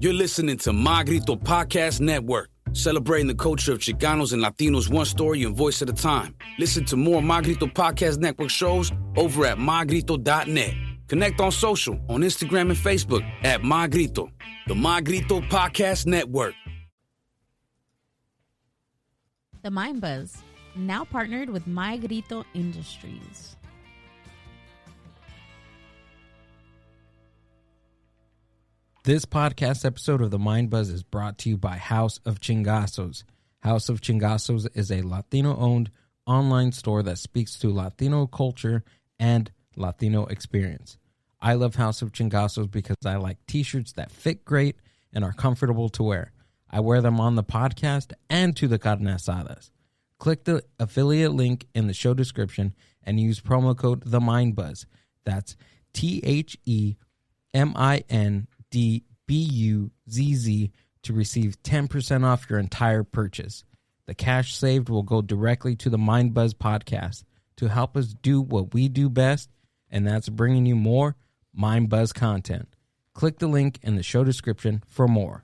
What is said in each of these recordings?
You're listening to My Grito Podcast Network, celebrating the culture of Chicanos and Latinos one story and voice at a time. Listen to more My Grito Podcast Network shows over at mygrito.net. Connect on social, on Instagram and Facebook at My Grito, the My Grito Podcast Network. The Mind Buzz, now partnered with My Grito Industries. This podcast episode of The Mind Buzz is brought to you by House of Chingazos. House of Chingazos is a Latino-owned online store that speaks to Latino culture and Latino experience. I love House of Chingazos because I like t-shirts that fit great and are comfortable to wear. I wear them on the podcast and to the carne asadas. Click the affiliate link in the show description and use promo code The Mind Buzz. That's THEMINDBUZZ to receive 10% off your entire purchase. The cash saved will go directly to the Mind Buzz podcast to help us do what we do best, and that's bringing you more Mind Buzz content. Click the link in the show description for more.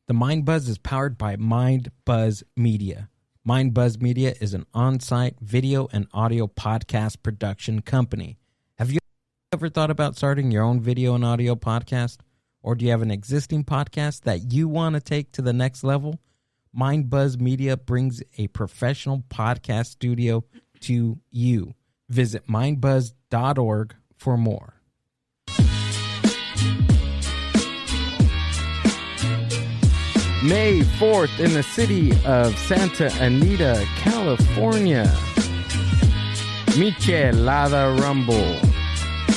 The Mind Buzz is powered by Mind Buzz Media. Mind Buzz Media is an on-site video and audio podcast production company. Have you ever thought about starting your own video and audio podcast? Or do you have an existing podcast that you want to take to the next level? Mind Buzz Media brings a professional podcast studio to you. Visit mindbuzz.org for more. May 4th in the city of Santa Anita, California. Michelada Rumble.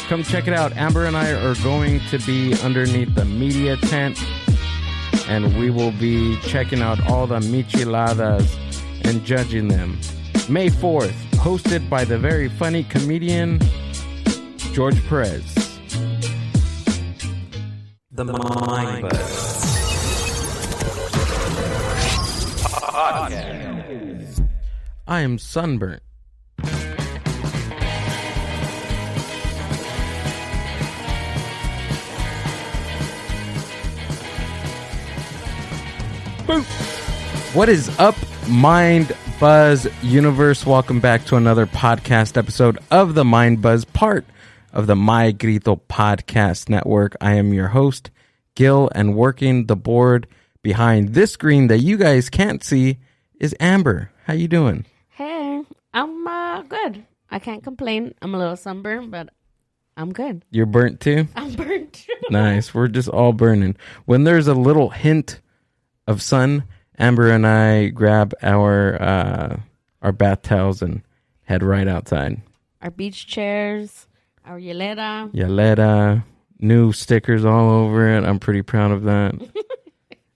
Come check it out. Amber and I are going to be underneath the media tent, and we will be checking out all the micheladas and judging them. May 4th, hosted by the very funny comedian George Perez. The Mind Buzz. I am sunburnt. Boop. What is up, Mind Buzz universe? Welcome back to another podcast episode of the Mind Buzz, part of the My Grito Podcast Network. I am your host, Gil, and working the board behind this screen that you guys can't see is Amber. How you doing? Hey, I'm good. I can't complain. I'm a little sunburned, but I'm good. You're burnt too? I'm burnt too. Nice. We're just all burning. When there's a little hint of sun, Amber and I grab our bath towels and head right outside. Our beach chairs, our Yaleta. Yaleta, new stickers all over it. I'm pretty proud of that.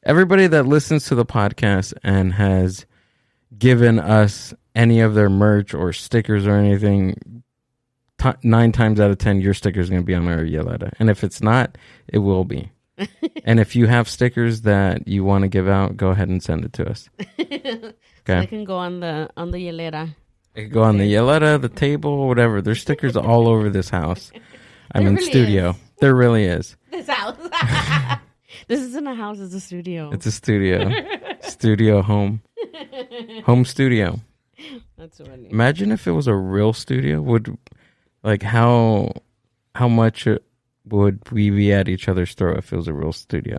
Everybody that listens to the podcast and has given us any of their merch or stickers or anything, 9 times out of 10, your sticker is going to be on our Yaleta. And if it's not, it will be. And if you have stickers that you want to give out, go ahead and send it to us. Okay. So they can go on the Yaleta. It could go on the Yaleta, the table, whatever. There's stickers all over this house. Really studio. Is. There really is. This house. This isn't a house, it's a studio. It's a studio. Studio home. Home studio. That's funny. Imagine if it was a real studio. How much would we be at each other's throat if it was a real studio?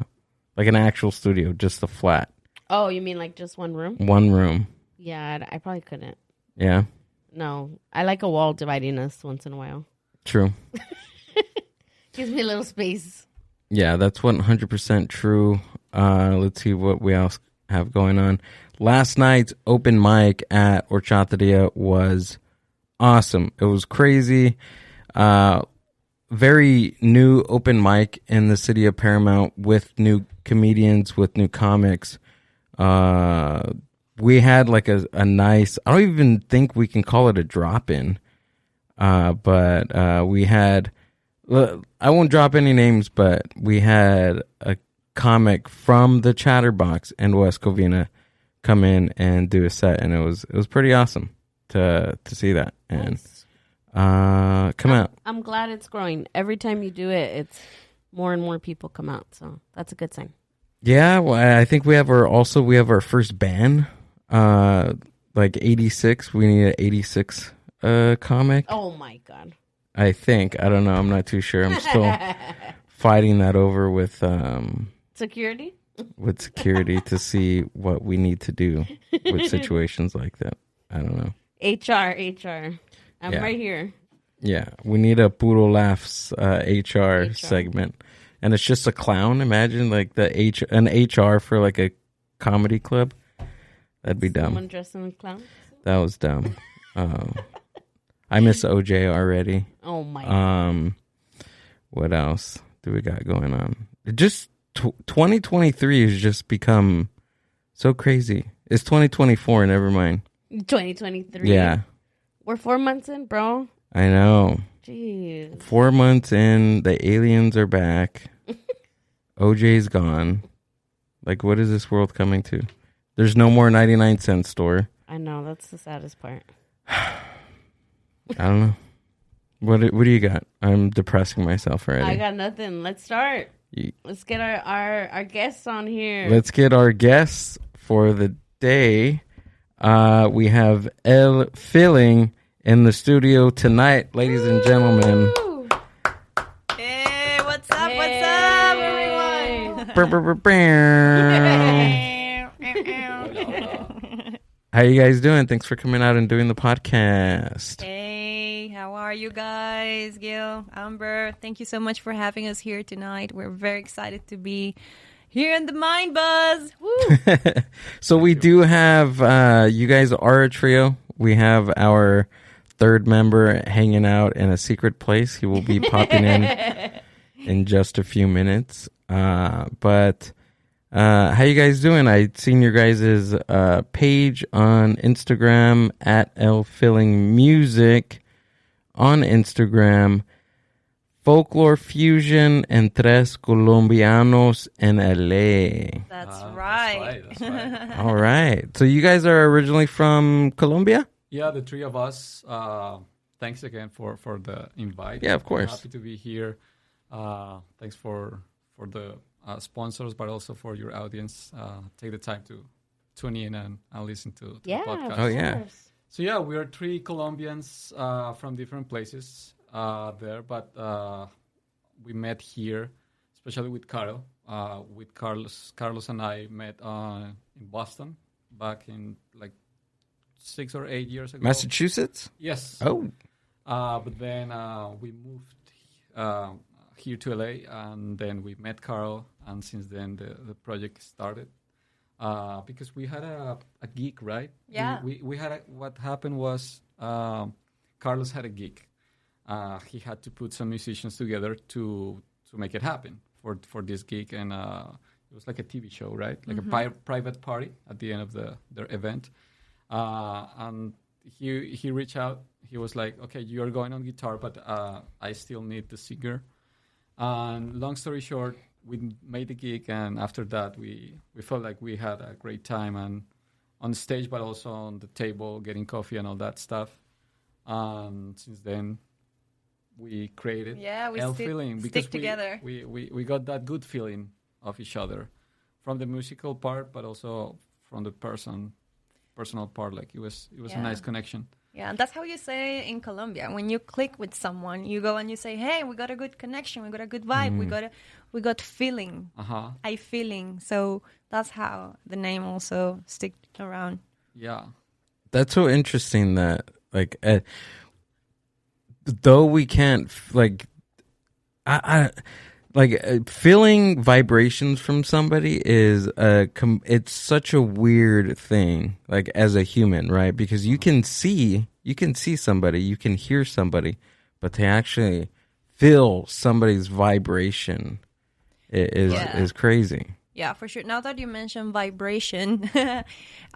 Like an actual studio, just the flat. Oh, you mean like just one room? One room. Yeah, I probably couldn't. Yeah? No. I like a wall dividing us once in a while. True. Gives me a little space. Yeah, that's 100% true. Let's see what we else have going on. Last night's open mic at Horchateria was awesome. It was crazy. Very new open mic in the city of Paramount with new comedians, with new comics. We had like a nice, I don't even think we can call it a drop-in, but we had, I won't drop any names, but we had a comic from the Chatterbox in West Covina come in and do a set, and it was pretty awesome to see that. And Nice. come out. I'm glad it's growing. Every time you do it, more and more people come out. So that's a good sign. Yeah, well, I think we have our first band. Like 86. We need an 86 comic. Oh my God. I think. I don't know. I'm not too sure. I'm still fighting that over with Security? with security to see what we need to do with situations like that. I don't know. HR. I'm right here. Yeah, we need a Puro Laughs HR segment. And it's just a clown. Imagine like an HR for like a comedy club. That'd be dumb. Someone dressed in a clown? That was dumb. I miss OJ already. Oh my God. What else do we got going on? Just 2023 has just become so crazy. It's 2024, never mind. 2023. Yeah. We're 4 months in, bro. I know. Jeez. 4 months in, the aliens are back. OJ's gone. Like, what is this world coming to? There's no more 99-cent store. I know. That's the saddest part. I don't know. What do you got? I'm depressing myself already. I got nothing. Let's start. Let's get our guests on here. Let's get our guests for the day. We have El Filling in the studio tonight, ladies and gentlemen. Woo! Hey, what's up? Hey. What's up, everyone? How you guys doing? Thanks for coming out and doing the podcast. Hey, how are you guys? Gil, Amber, thank you so much for having us here tonight. We're very excited to be here in the Mind Buzz. Woo! So we do have, you guys are a trio. We have our third member hanging out in a secret place. He will be popping in just a few minutes. But how you guys doing? I seen your guys' page on Instagram at El Filling Music on Instagram. Folklore Fusion and Tres Colombianos en LA. That's right. That's right. All right. So you guys are originally from Colombia? Yeah, the three of us. Thanks again for the invite. Yeah, of course. Happy to be here. Thanks for the sponsors, but also for your audience. Take the time to tune in and listen to the podcast. Oh, yeah. So yeah, we are three Colombians from different places there, but we met here, especially with Carol. With Carlos and I met in Boston back in like 6 or 8 years ago. Massachusetts? Yes. Oh. But then we moved here to LA, and then we met Carl, and since then the project started. Because we had a gig, right? Yeah. We had what happened was Carlos had a gig. He had to put some musicians together to make it happen for this gig, and it was like a TV show, right? Like a private party at the end of their event. And he reached out. He was like, "Okay, you're going on guitar, but I still need the singer." And long story short, we made the gig, and after that, we felt like we had a great time, and on stage, but also on the table, getting coffee and all that stuff. And since then, we created El Feeling because stick together. We got that good feeling of each other from the musical part, but also from the personal part. Like it was a nice connection. Yeah, and that's how you say in Colombia. When you click with someone, you go and you say, "Hey, we got a good connection. We got a good vibe. We got feeling. I feeling." So that's how the name also stick around. Yeah, That's so interesting that like though we can't like feeling vibrations from somebody is it's such a weird thing, like as a human, right? Because you can see somebody, you can hear somebody, but to actually feel somebody's vibration is crazy. Yeah, for sure. Now that you mentioned vibration,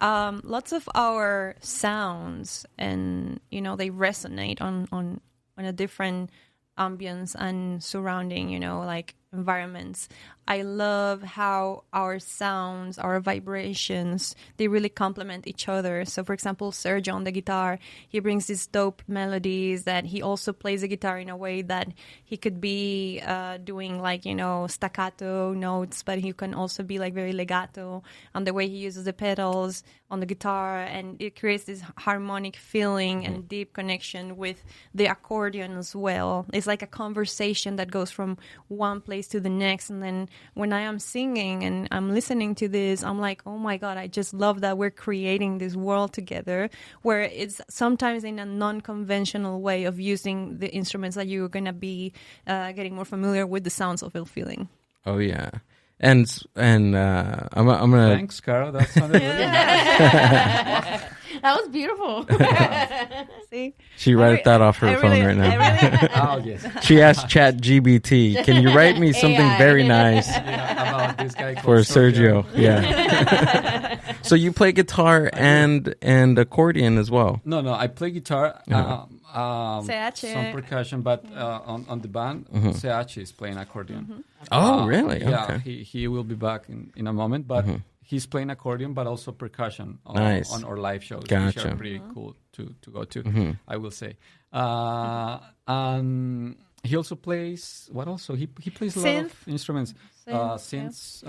lots of our sounds and they resonate on a different ambience and surrounding, like environments. I love how our sounds, our vibrations, they really complement each other. So, for example, Sergio on the guitar, he brings these dope melodies that he also plays the guitar in a way that he could be doing like, staccato notes, but he can also be like very legato on the way he uses the pedals on the guitar. And it creates this harmonic feeling and deep connection with the accordion as well. It's like a conversation that goes from one place to the next. And then when I am singing and I'm listening to this, I'm like, oh my God, I just love that we're creating this world together, where it's sometimes in a non-conventional way of using the instruments that you're going to be getting more familiar with the sounds of El Feeling. Oh yeah. And I'm gonna. Thanks, Carol. That sounded really nice. That was beautiful. See? She wrote that off her phone right now. Oh, yes. She asked ChatGPT, "Can you write me something AI. very nice Yeah, about this guy for called Sergio?" Yeah. So you play guitar and accordion as well. No, I play guitar, CH. some percussion, but on the band, CH is playing accordion. Oh, really? Yeah, Okay. he will be back in a moment, but he's playing accordion, but also percussion Nice. on our live shows, which Gotcha. are pretty cool to go to, I will say. And he also plays, what also? He plays a lot of instruments. Synths,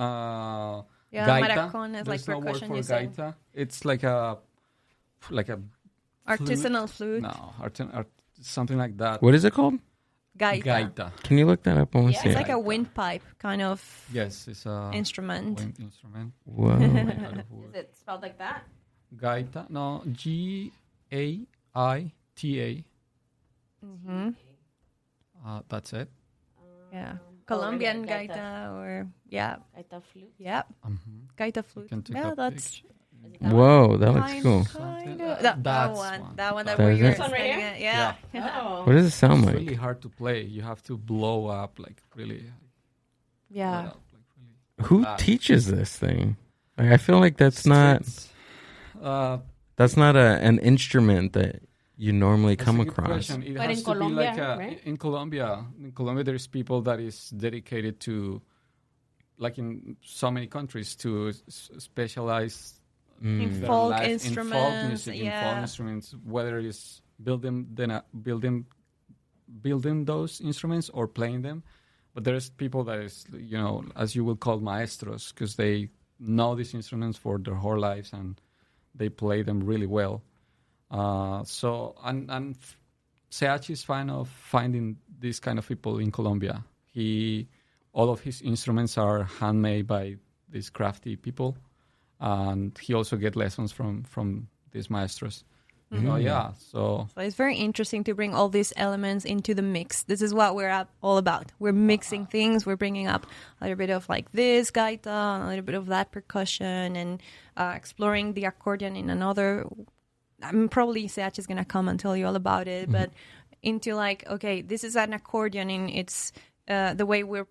Yeah, gaita. maracón is There's like no word percussion for you say. gaita. It's like a Artisanal flute. no, something like that. What is it called? Gaita. Gaita. Can you look that up? I want to see It's it. like a windpipe kind of Yes, it's a instrument. wind instrument. Whoa. Is it spelled like that? Gaita, no, Gaita. That's it. Yeah. Colombian gaita. gaita or, yeah. Gaita flute. Yeah. Gaita You flute. can take Yeah, a that's picture. Whoa, that looks cool. kind That- of. That that's one. one. That one that That we is were it? This one right studying here? at. Yeah. Oh. What does it sound It's like? really hard to play. You have to blow up, like really. Yeah. blow up, like, really. Who teaches this thing? Like, I feel like that's not an instrument that you normally come That's a good across. question. It But has in to be Colombia, like right? in Colombia, there's people that is dedicated to, like in so many countries, to specialize In their folk life instruments. in folk music, in folk Yeah. instruments, whether it's building those instruments or playing them. But there's people that is, as you will call maestros, because they know these instruments for their whole lives and they play them really well. So CH is fan of finding these kind of people in Colombia. All of his instruments are handmade by these crafty people, and he also get lessons from these maestros. So yeah, So it's very interesting to bring all these elements into the mix. This is what we're all about. We're mixing things. We're bringing up a little bit of like this gaita, a little bit of that percussion, and exploring the accordion in another. Probably CH is going to come and tell you all about it, but into like, okay, this is an accordion in its the way we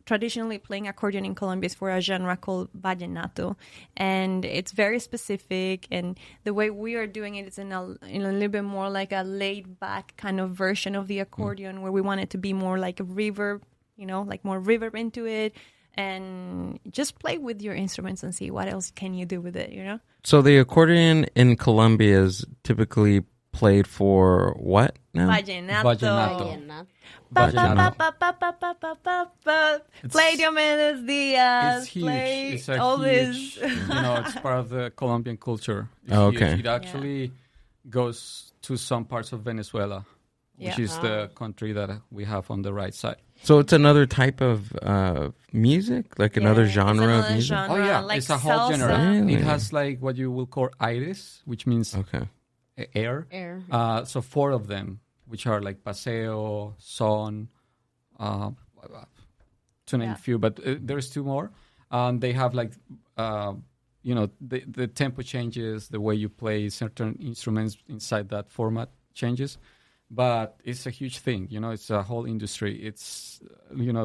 traditionally playing accordion in Colombia is for a genre called vallenato, and it's very specific. And the way we are doing it is in a little bit more like a laid back kind of version of the accordion, where we want it to be more like a reverb, like more reverb into it, and just play with your instruments and see what else can you do with it. So the accordion in Colombia is typically played for what now? Vallenato. Vallenato. Pa, pa, Vallenato. pa, pa, pa, pa, pa, pa, pa. Play Diomedes Diaz. It's huge. Play It's a all huge, this. it's part of the Colombian culture. It's Oh, huge. okay. It actually goes to some parts of Venezuela, which Yeah. is the country that we have on the right side. So it's another type of music, like another Yeah, it's genre of another music. genre. Oh yeah, like it's a whole salsa. genre. Really? It has like what you will call aires, which means Okay. air. Air. So 4 of them, which are like paseo, son, to name a few, but there's 2 more. They have like, the tempo changes, the way you play certain instruments inside that format changes. But it's a huge thing, it's a whole industry. It's,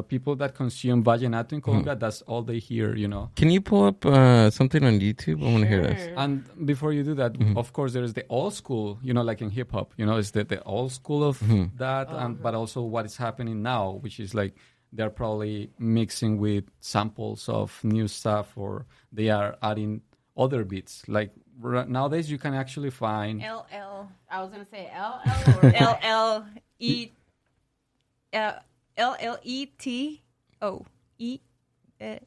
people that consume vallenato in Colombia, that's all they hear, Can you pull up something on YouTube? I want to hear this. And before you do that, of course, there is the old school, like in hip hop, it's the old school of that, but also what is happening now, which is like they're probably mixing with samples of new stuff, or they are adding other beats. Like nowadays, you can actually find LL. I was gonna say LL or LLE LLETO E. ETO.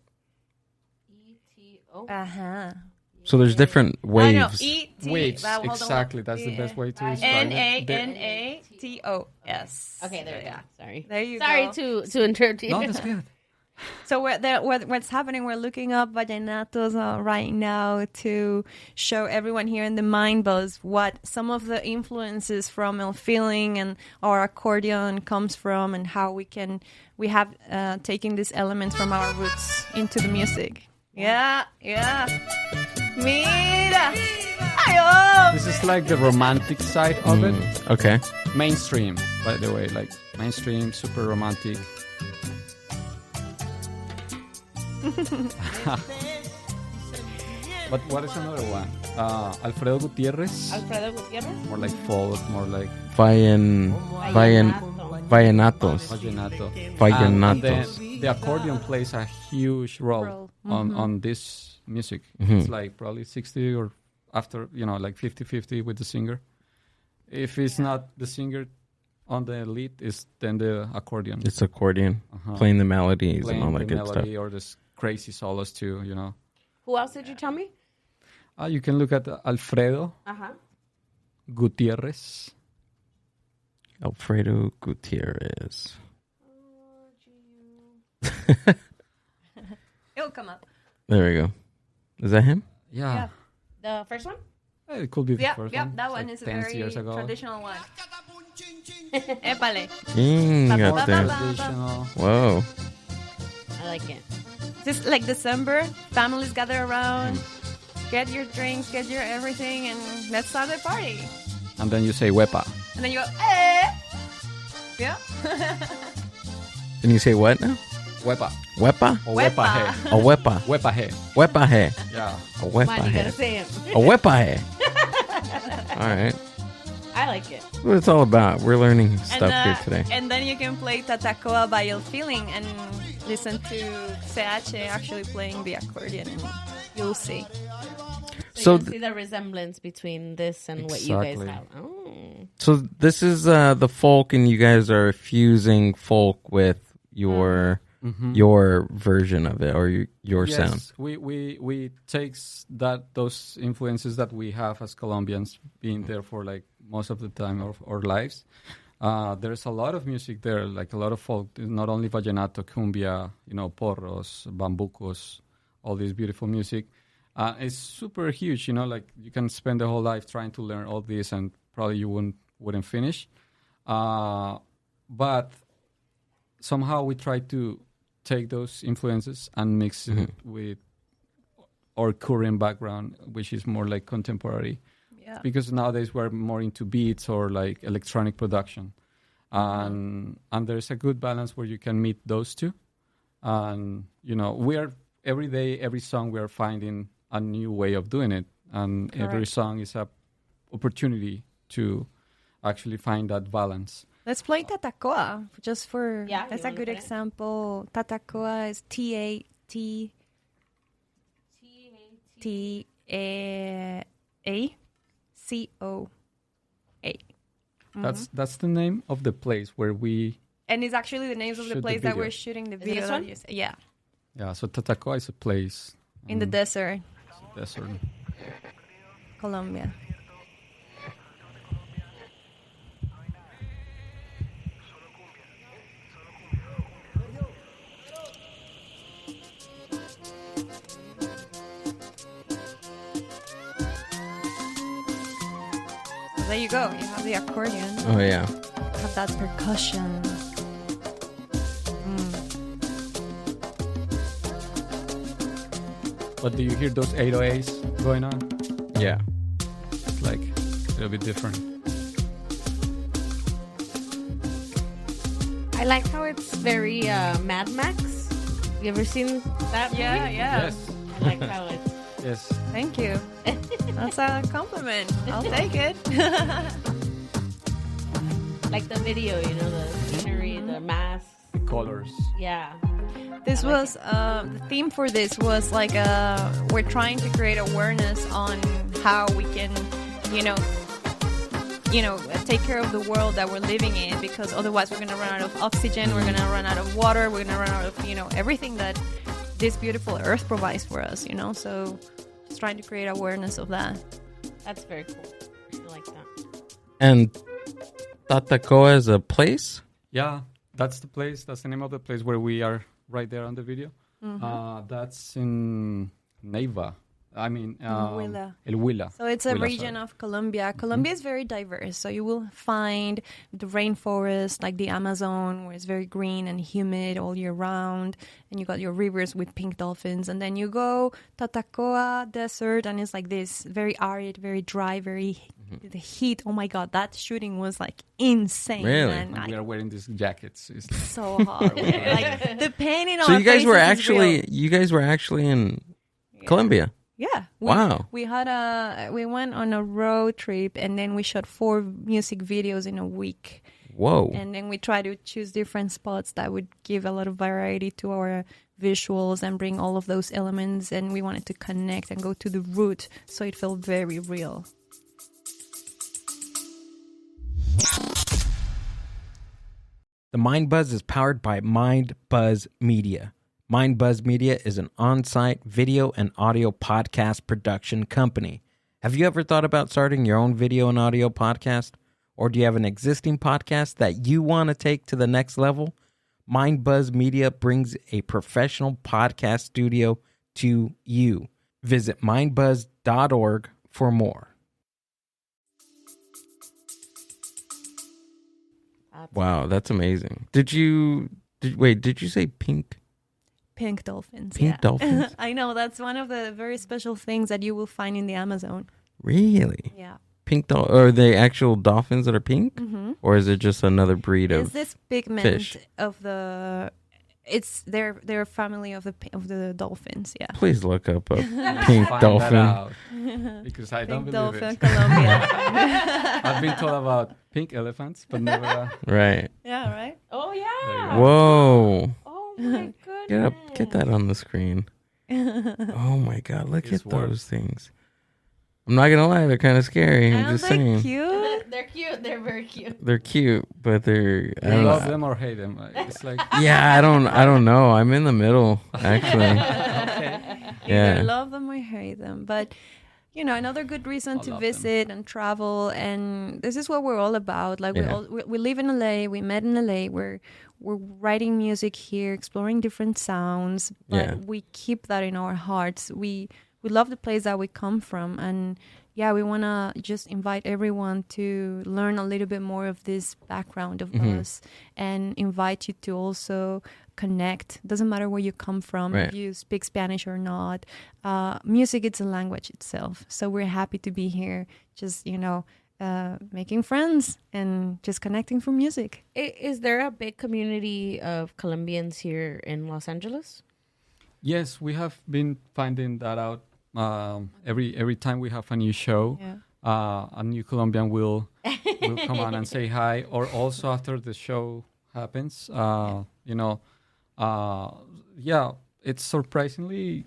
So there's different I know waves. E-T. waves. Hold on, Exactly, that's the best way to describe it. NANATOS. Okay, there we go. Sorry. There you Sorry go. to interrupt you. No, that's good. So what's happening? We're looking up vallenatos right now to show everyone here in the Mind Buzz what some of the influences from El Feeling and our accordion comes from, and how we have taken these elements from our roots into the music. Yeah. Mira. Ayo. This is like the romantic side of it. Okay. Mainstream, by the way, like mainstream, super romantic. But what is another one? Alfredo Gutierrez. Alfredo Gutierrez. More like folk, more like Vallenatos. vallenato. Vallenatos. And then the accordion plays a huge role on this music. It's like probably 60 or after, like 50-50 with the singer. If it's not the singer on the lead, it's then the accordion. It's accordion playing the melodies Playing and all the that good melody stuff. or the crazy solos too, Who else did you tell me? You can look at Alfredo Gutierrez. Alfredo Gutierrez. It'll come up. There we go. Is that him? Yeah. The first one? It could be the first one. That It's one like is a 10 very years ago. traditional one. Épale. Ingate. Traditional. Whoa. I like it. Just like December, families gather around, get your drinks, get your everything, and let's start the party. And then you say wepa. And then you go, eh. Yeah. And you say what now? Wepa. Wepa? Or wepa he. A wepa. Wepa he. Wepa he. Yeah. A Come wepa on, you gotta he. say it. A wepa he. All right. I like it. That's what it's all about. We're learning stuff here today. And then you can play Tatacoa by El Feeling and listen to CH actually playing the accordion, and you'll see. So you can see the resemblance between this and what you guys Exactly. have. Oh. So this is the folk, and you guys are fusing folk with your version of it, or your sound. Yes, we takes those influences that we have as Colombians, being there for like most of the time of our lives. There's a lot of music there, like a lot of folk, not only vallenato, cumbia, porros, bambucos, all this beautiful music. It's super huge, like you can spend the whole life trying to learn all this, and probably you wouldn't finish. But somehow we try to take those influences and mix it with our current background, which is more like contemporary. Yeah. Because nowadays we're more into beats or like electronic production. And there's a good balance where you can meet those two. And, we are every day, every song we are finding a new way of doing it. And every song is a opportunity to actually find that balance. Let's play Tatacoa just for. Yeah, that's you a good wanna play it? example. Tatacoa is TATACOA. That's the name of the place where we. And it's actually the names of the Shoot the place that video. we're shooting the it video. this that one? you say. Yeah, Yeah, so Tatacoa is a place in the desert, desert. Colombia. So there you go. You have the accordion. Oh yeah. Have that percussion. But do you hear those 808s going on? Yeah. It's like a little bit different. I like how it's very Mad Max. You ever seen that movie? Yeah. Yes. I like how it's... Yes. Thank you. That's a compliment. I'll take it. Like the video, the scenery, the mask. colors. Yeah. This was the theme for this was like we're trying to create awareness on how we can, take care of the world that we're living in, because otherwise we're gonna run out of oxygen, we're gonna run out of water, we're gonna run out of everything that this beautiful earth provides for us. So just trying to create awareness of that. That's very cool. I like that. And Tatacoa is a place? Yeah, that's the place. That's the name of the place where we are right there on the video. That's in Neiva. I mean, Huila. El Huila. So it's a Huila, region sorry. of Colombia. Colombia is very diverse. So you will find the rainforest, like the Amazon, where it's very green and humid all year round. And you got your rivers with pink dolphins. And then you go Tatacoa Desert, and it's like this very arid, very dry, very the heat. Oh my God, that shooting was like insane. Really? And And we are wearing these jackets. It's like, so hot. Like the pain in So our you guys were faces is real. actually in Colombia. Yeah. Wow. We went on a road trip, and then we shot 4 music videos in a week. Whoa. And then we try to choose different spots that would give a lot of variety to our visuals and bring all of those elements. And we wanted to connect and go to the root, so it felt very real. The Mind Buzz is powered by Mind Buzz Media. Mind Buzz Media is an on-site video and audio podcast production company. Have you ever thought about starting your own video and audio podcast? Or do you have an existing podcast that you want to take to the next level? Mind Buzz Media brings a professional podcast studio to you. Visit mindbuzz.org for more. Wow, that's amazing. Did you say pink? Pink dolphins. Pink dolphins? I know, that's one of the very special things that you will find in the Amazon. Really? Yeah. Pink are they actual dolphins that are pink? Mm-hmm. Or is it just another breed It's of this pigment fish? of the... It's their family of the dolphins, yeah. Please look up a pink find dolphin. that out, because I don't Pink believe dolphin, it. Colombia. I've been told about pink elephants, but never. Right. Yeah, right? Oh, There you yeah. go. Whoa. Oh, my goodness. Get that on the screen. Oh my God, look It's at those things. I'm not gonna lie, they're kind of scary. I'm Aren't just they saying. cute? They're cute. They're very cute. They're cute, but they're I You don't love know. them or hate them? It's like Yeah, I don't know. I'm in the middle, actually. okay. Yeah. Either love them or hate them. But, another good reason I to love visit and travel. And this is what we're all about. Like, Yeah. we live in LA. We met in LA. We're writing music here, exploring different sounds. But Yeah. we keep that in our hearts. We love the place that we come from. And, yeah, we want to just invite everyone to learn a little bit more of this background of us, and invite you to also connect. Doesn't matter where you come from, Right. if you speak Spanish or not. Music, it's a language itself. So we're happy to be here, just, making friends and just connecting through music. Is there a big community of Colombians here in Los Angeles? Yes, we have been finding that out. Every time we have a new show, Yeah. a new Colombian will come on and say hi. Or also after the show happens, it's surprisingly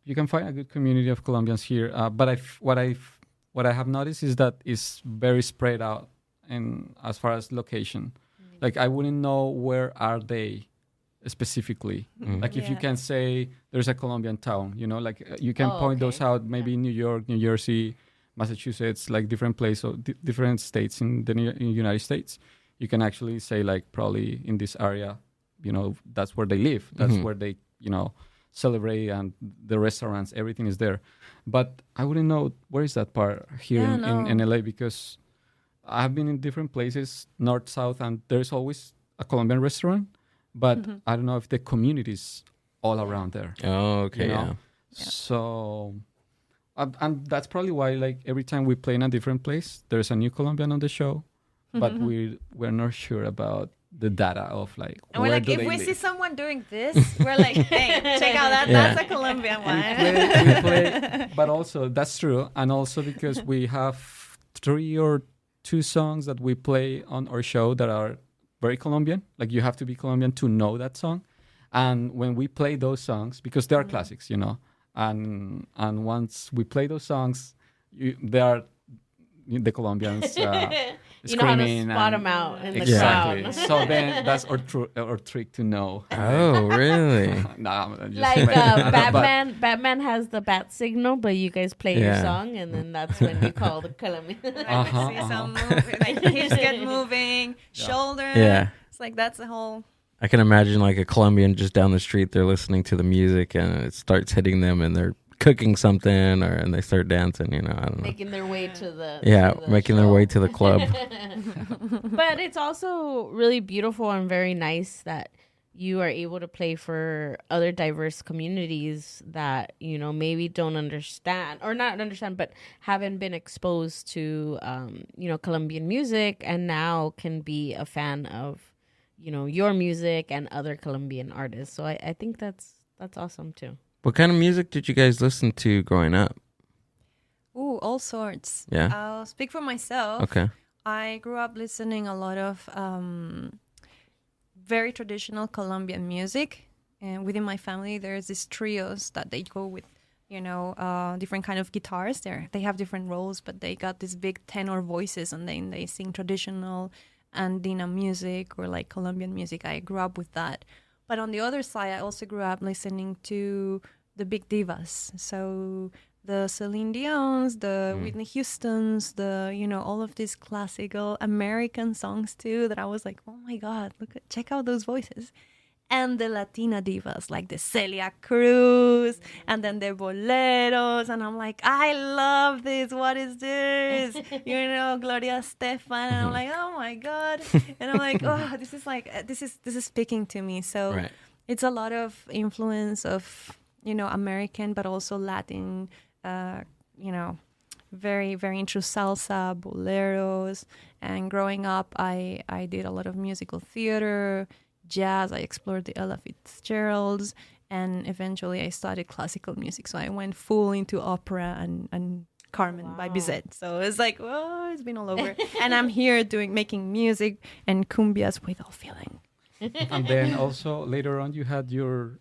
you can find a good community of Colombians here. But what I have noticed is that it's very spread out, and as far as location, like I wouldn't know where are they specifically. Like if you Yeah. can say there's a Colombian town, like you can Oh, point okay. those out, maybe New York, New Jersey, Massachusetts, like different places or different states in the United States. You can actually say like probably in this area, that's where they live. That's where they, celebrate, and the restaurants, everything is there. But I wouldn't know where is that part here Yeah, in no. LA, because I've been in different places, north, south, and there's always a Colombian restaurant. But I don't know if the community is all around there. Oh, okay. You know? So, and that's probably why, like, every time we play in a different place, there's a new Colombian on the show, but we're not sure about the data of, like, And we're where like, do if they we live? see someone doing this, we're like, hey, check out that. Yeah. That's a Colombian one. we play, but also, that's true. And also because we have 3 or 2 songs that we play on our show that are very Colombian. Like you have to be Colombian to know that song. And when we play those songs, because they are classics, you know, and once we play those songs, they are the Colombians You know how to screaming. spot and- them out in the Exactly. crowd. So then that's our trick to know. Oh, really? Nah, I'm just Like playing. Batman has the bat signal, but you guys play your Yeah. song, and then that's when you call the Colombian. I see some moving, like hips get moving, shoulder. Yeah. It's like that's the whole. I can imagine like a Colombian just down the street. They're listening to the music and it starts hitting them, and they're cooking something, and they start dancing. You know, I don't know. Making their way to the Making their show. way to the club. But it's also really beautiful and very nice that you are able to play for other diverse communities that, you know, maybe don't understand or not understand, but haven't been exposed to, you know, Colombian music, and now can be a fan of, you know, your music and other Colombian artists. So I think that's awesome too. What kind of music did you guys listen to growing up? Ooh, all sorts. Yeah. I'll speak for myself. Okay. I grew up listening a lot of very traditional Colombian music, and within my family, there's these trios that they go with, you know, different kind of guitars. They have different roles, but they got these big tenor voices, and then they sing traditional Andina music or like Colombian music. I grew up with that. But on the other side, I also grew up listening to the big divas. So the Celine Dion's, the Whitney Houston's, the, you know, all of these classical American songs too, that I was like, oh my God, check out those voices. And the Latina divas, like the Celia Cruz, and then the boleros. And I'm like, I love this. What is this? You know, Gloria Estefan. And I'm like, oh my God. And I'm like, oh, this is like, this is speaking to me. So Right. it's a lot of influence of, you know, American, but also Latin, you know, very, very into salsa, boleros. And growing up, I did a lot of musical theater, jazz. I explored the Ella Fitzgeralds, and eventually I studied classical music. So I went full into opera and Carmen by Bizet. So it's like, oh, it's been all over. And I'm here making music and cumbias with all feeling. And then also later on, you had your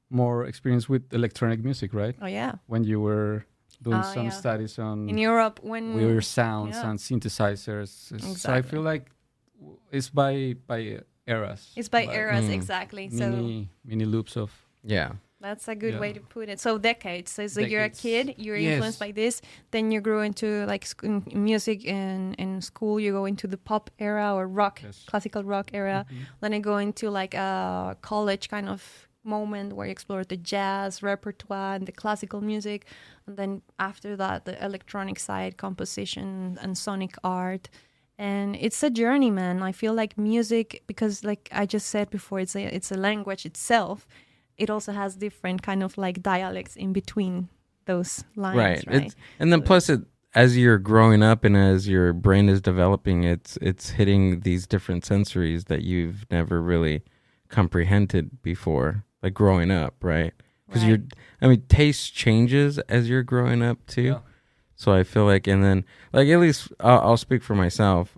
more experience with electronic music, right? Oh yeah. When you were doing some yeah. studies on In Europe, when weird sounds yeah. and synthesizers. So I Exactly. feel like it's by eras. it's by Like eras, exactly. So mini loops of Yeah. that's a good Yeah. way to put it. So decades. So you're a Decades. kid, you're Yes. influenced by this. Then you grew into like music in school. You go into the pop era or rock, Yes. classical rock era. Then you go into like a college kind of moment where you explore the jazz repertoire and the classical music. And then after that, the electronic side, composition and sonic art. And it's a journey, man. I feel like music, because like I just said before, it's a language itself. It also has different kind of like dialects in between those lines, right? And then plus as you're growing up and as your brain is developing, it's hitting these different sensories that you've never really comprehended before, like growing up, right? Because taste changes as you're growing up too. Yeah. So I feel like, and then like at least I'll speak for myself.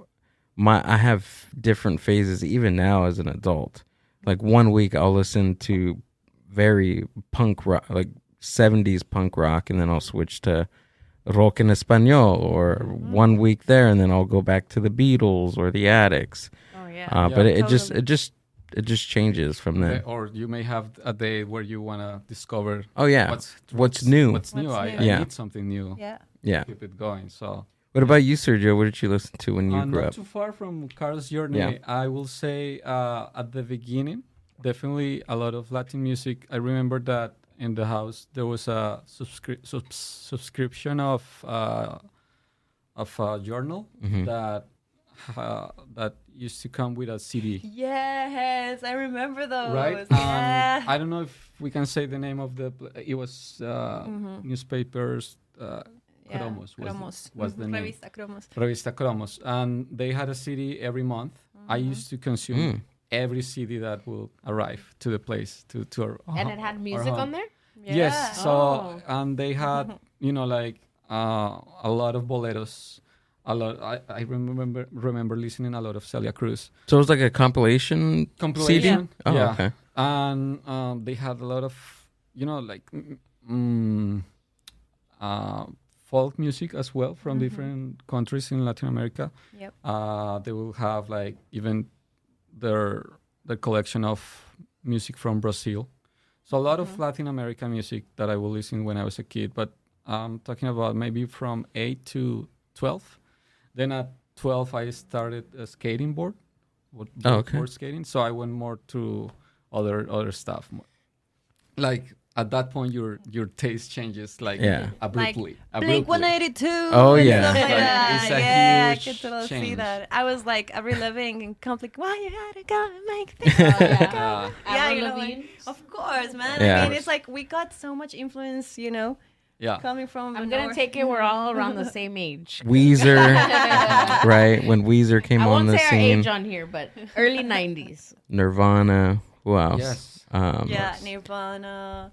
I have different phases even now as an adult. Like 1 week I'll listen to very punk rock, like 70s punk rock, and then I'll switch to rock en español, or 1 week there, and then I'll go back to the Beatles or the Addicts. Oh yeah. But it Totally. just changes from there. or you may have a day where you want to discover Oh yeah, what's new? What's new? What's I new. Yeah. need something new. Yeah. Yeah. Keep it going. So What about you, Sergio? What did you listen to when you grew not up? too far from Carl's journey. Yeah. I will say at the beginning, definitely a lot of Latin music. I remember that in the house there was a subscription of a journal that used to come with a CD. Yes, I remember those. Right? Yeah. I don't know if we can say the name of it was newspapers. Cromos was the name. Revista Cromos. Revista Cromos. And they had a CD every month. I used to consume every CD that will arrive to the place, to our And it had music home. on there? Yeah. Yes. So, Oh. and they had, like a lot of boleros, a lot. I remember listening a lot of Celia Cruz. So it was like a compilation CD? Yeah. Oh, yeah. okay. And they had a lot of, like folk music as well from different countries in Latin America. Yep. They will have like even their collection of music from Brazil. So a lot of Latin American music that I will listen when I was a kid, but I'm talking about maybe from 8 to 12. Then at 12, I started a skating board. Board skating. So I went more to other stuff. Like at that point, your taste changes like abruptly. Blink 182. Oh, yeah. Stuff like that. It's a I huge could totally see change. that. I was like Avril Lavigne and conflict. Why you gotta go and make things? Yeah. Avril like, Lavigne. of course, man. Yeah. I mean, it's like we got so much influence, Yeah. coming from. I'm gonna take it. We're all around the same age. Weezer, right? When Weezer came I on won't the say our scene. age on here, but early '90s. Nirvana. Who else? Yes. Yeah, Nirvana,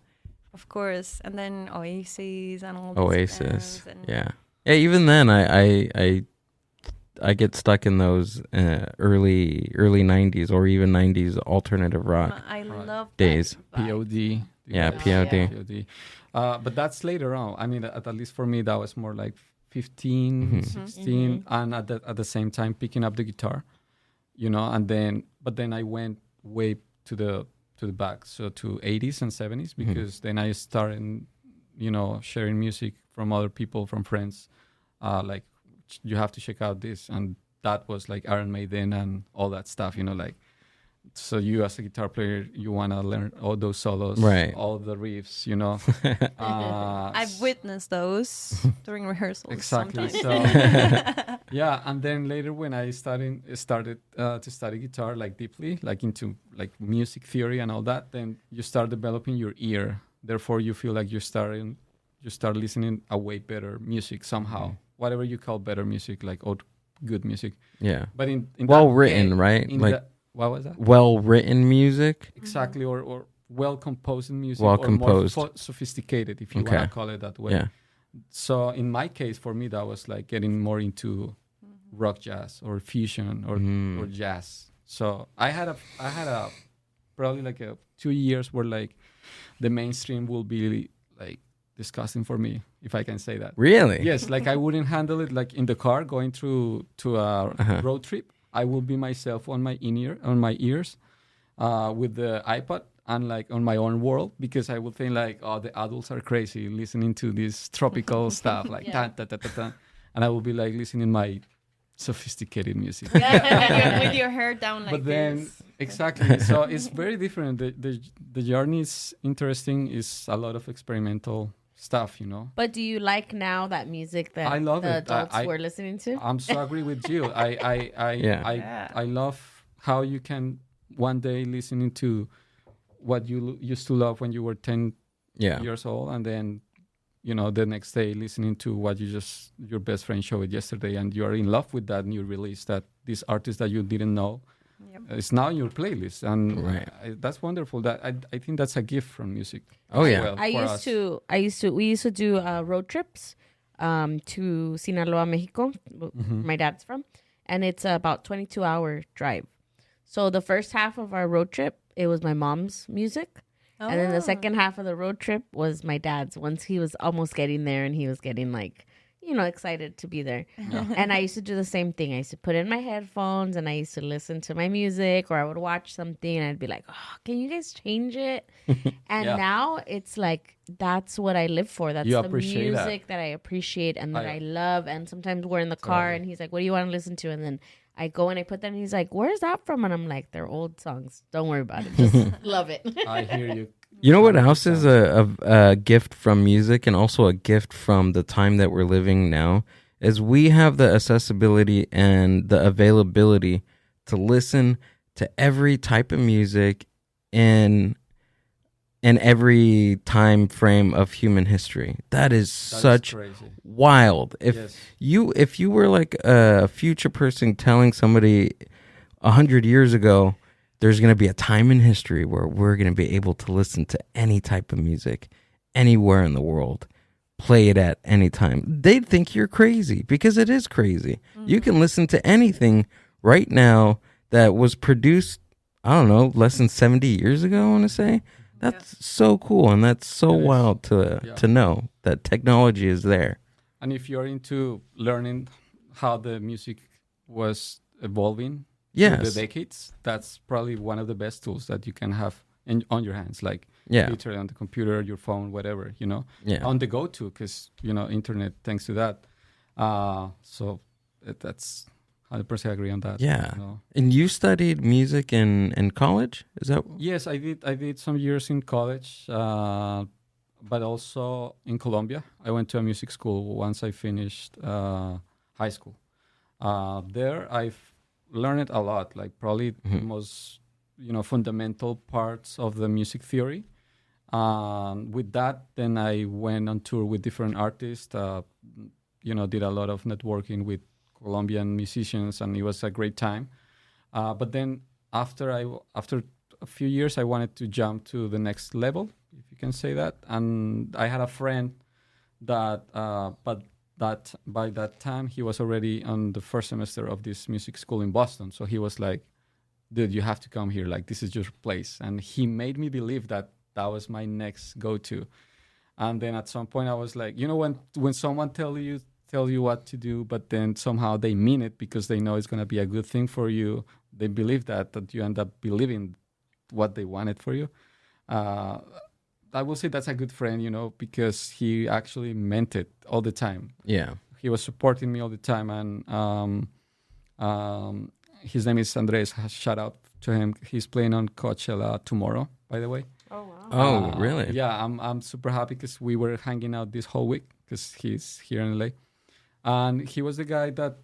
of course, and then Oasis and all these Oasis. bands and Yeah. Yeah. Even then, I get stuck in those early '90s or even '90s alternative rock I love days. that vibe. POD. Yeah, POD. But that's later on. I mean, at least for me, that was more like 15, 16, and at the same time picking up the guitar, and then I went way to the back, so to 80s and 70s, because then I started, sharing music from other people, from friends, like you have to check out this, and that was like Iron Maiden and all that stuff, like. So you as a guitar player, you want to learn all those solos, Right. all the riffs, I've witnessed those during rehearsals. Exactly. Sometimes. So yeah, and then later when I started to study guitar like deeply, like into like music theory and all that, then you start developing your ear. Therefore, you feel like you start listening a way better music somehow. Whatever you call better music, like good music. Yeah. But in Well that written, day- right? in Like that- what was that? well written music. Exactly, or well composed music, Well or more composed. sophisticated, if you Okay. want to call it that way. Yeah. So in my case, for me, that was like getting more into rock jazz or fusion or jazz. So I had a probably like 2 years where like the mainstream will be like disgusting for me, if I can say that. Really? Yes, like I wouldn't handle it like in the car going to a road trip. I will be myself on my ears, with the iPod and like on my own world, because I would think like, oh, the adults are crazy listening to this tropical stuff like ta ta ta ta ta, and I will be like listening my sophisticated music. with your hair down like But then this. exactly, so it's very different. The journey is interesting. Is a lot of experimental stuff, But do you like now that music that I love the it. adults were listening to? I'm so agree with Jill. I love how you can one day listening to what you used to love when you were 10 Yeah. years old, and then the next day listening to what your best friend showed yesterday, and you are in love with that new release, that this artist that you didn't know is now in your playlist, and Right. that's wonderful. That I think that's a gift from music. Oh, as yeah. well we for used to do road trips to Sinaloa, Mexico, where my dad's from, and it's about 22-hour drive. So the first half of our road trip, it was my mom's music. And then the second half of the road trip was my dad's, once he was almost getting there and he was getting like, excited to be there. And I used to do the same thing. I used to put in my headphones and I used to listen to my music, or I would watch something and I'd be like, oh, can you guys change it? And now it's like, that's what I live for. That's You the appreciate that. music that I appreciate and that I love. And sometimes we're in the car and he's like, what do you want to listen to? And then I go and I put that and he's like, where's that from? And I'm like, they're old songs. Don't worry about it. Just love it. I hear you. You know what else is a gift from music, and also a gift from the time that we're living now, is we have the accessibility and the availability to listen to every type of music in every time frame of human history. That is such crazy. wild. Yes. If you were like a future person telling somebody 100 years ago, there's going to be a time in history where we're going to be able to listen to any type of music anywhere in the world, play it at any time. They'd think you're crazy because it is crazy. You can listen to anything right now that was produced, I don't know, less than 70 years ago, I want to say. That's so cool, and that's so wild to know that technology is there. And if you're into learning how the music was evolving through the decades, that's probably one of the best tools that you can have on your hands, like literally on the computer, your phone, whatever, on the go-to, because, internet, thanks to that. So that's 100% agree on that. Yeah. And you studied music in college? Is that? Yes, I did some years in college, but also in Colombia. I went to a music school once I finished high school. There I've learned a lot, like probably the most fundamental parts of the music theory. With that, then I went on tour with different artists, did a lot of networking with Colombian musicians, and it was a great time. But then after a few years, I wanted to jump to the next level, if you can say that. And I had a friend that, but that by that time he was already on the first semester of this music school in Boston. So he was like, dude, you have to come here. Like, this is your place. And he made me believe that was my next go-to. And then at some point I was like, when someone tell you what to do, but then somehow they mean it because they know it's going to be a good thing for you. They believe that you end up believing what they wanted for you. I will say that's a good friend, because he actually meant it all the time. Yeah. He was supporting me all the time. And his name is Andres. Shout out to him. He's playing on Coachella tomorrow, by the way. Oh, wow. Oh, really? Yeah, I'm super happy because we were hanging out this whole week because he's here in LA. And he was the guy that,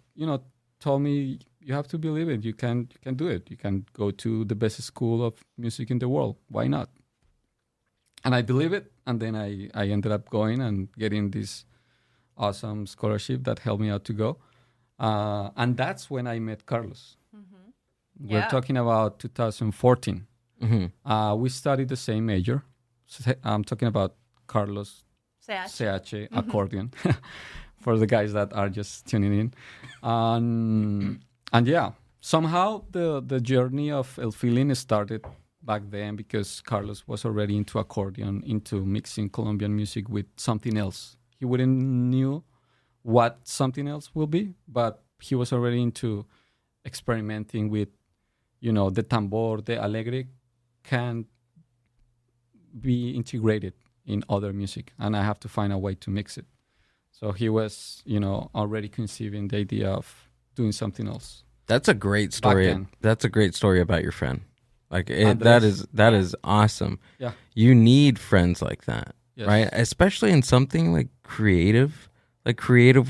told me, you have to believe it. You can do it. You can go to the best school of music in the world. Why not? And I believe it. And then I ended up going and getting this awesome scholarship that helped me out to go. And that's when I met Carlos. Mm-hmm. We're talking about 2014. Mm-hmm. We studied the same major. I'm talking about Carlos CH accordion. For the guys that are just tuning in. And yeah, somehow the journey of El Feeling started back then because Carlos was already into accordion, into mixing Colombian music with something else. He wouldn't knew what something else will be, but he was already into experimenting with, the tambor, the alegre can be integrated in other music, and I have to find a way to mix it. So he was, already conceiving the idea of doing something else. That's a great story. That's a great story about your friend. Like that is awesome. Yeah. You need friends like that, yes. Right? Especially in something like creative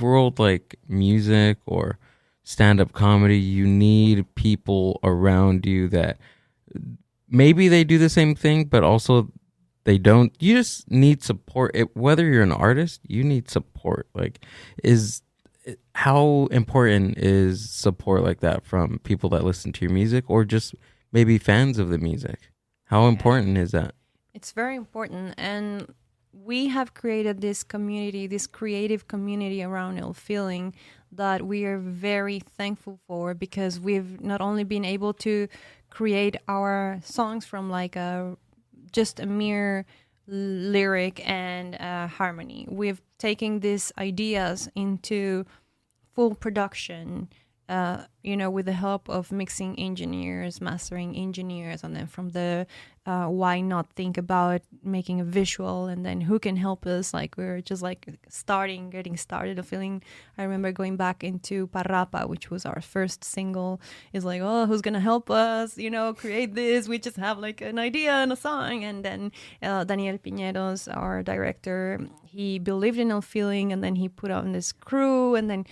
world, like music or stand-up comedy. You need people around you that maybe they do the same thing, but also they don't. You just need support. Whether you're an artist, you need support. Like, how important is support like that from people that listen to your music or just maybe fans of the music? How important is that? It's very important. And we have created this community, this creative community around El Feeling that we are very thankful for, because we've not only been able to create our songs from like just a mere lyric and harmony. We've taken these ideas into full production, with the help of mixing engineers, mastering engineers, and then from the why not think about making a visual, and then who can help us? Like, we're just like getting started. A feeling. I remember going back into Parrapa, which was our first single. Is like, oh, who's gonna help us? Create this. We just have like an idea and a song, and then Daniel Piñeros, our director, he believed in El Feeling, and then he put on this crew, and then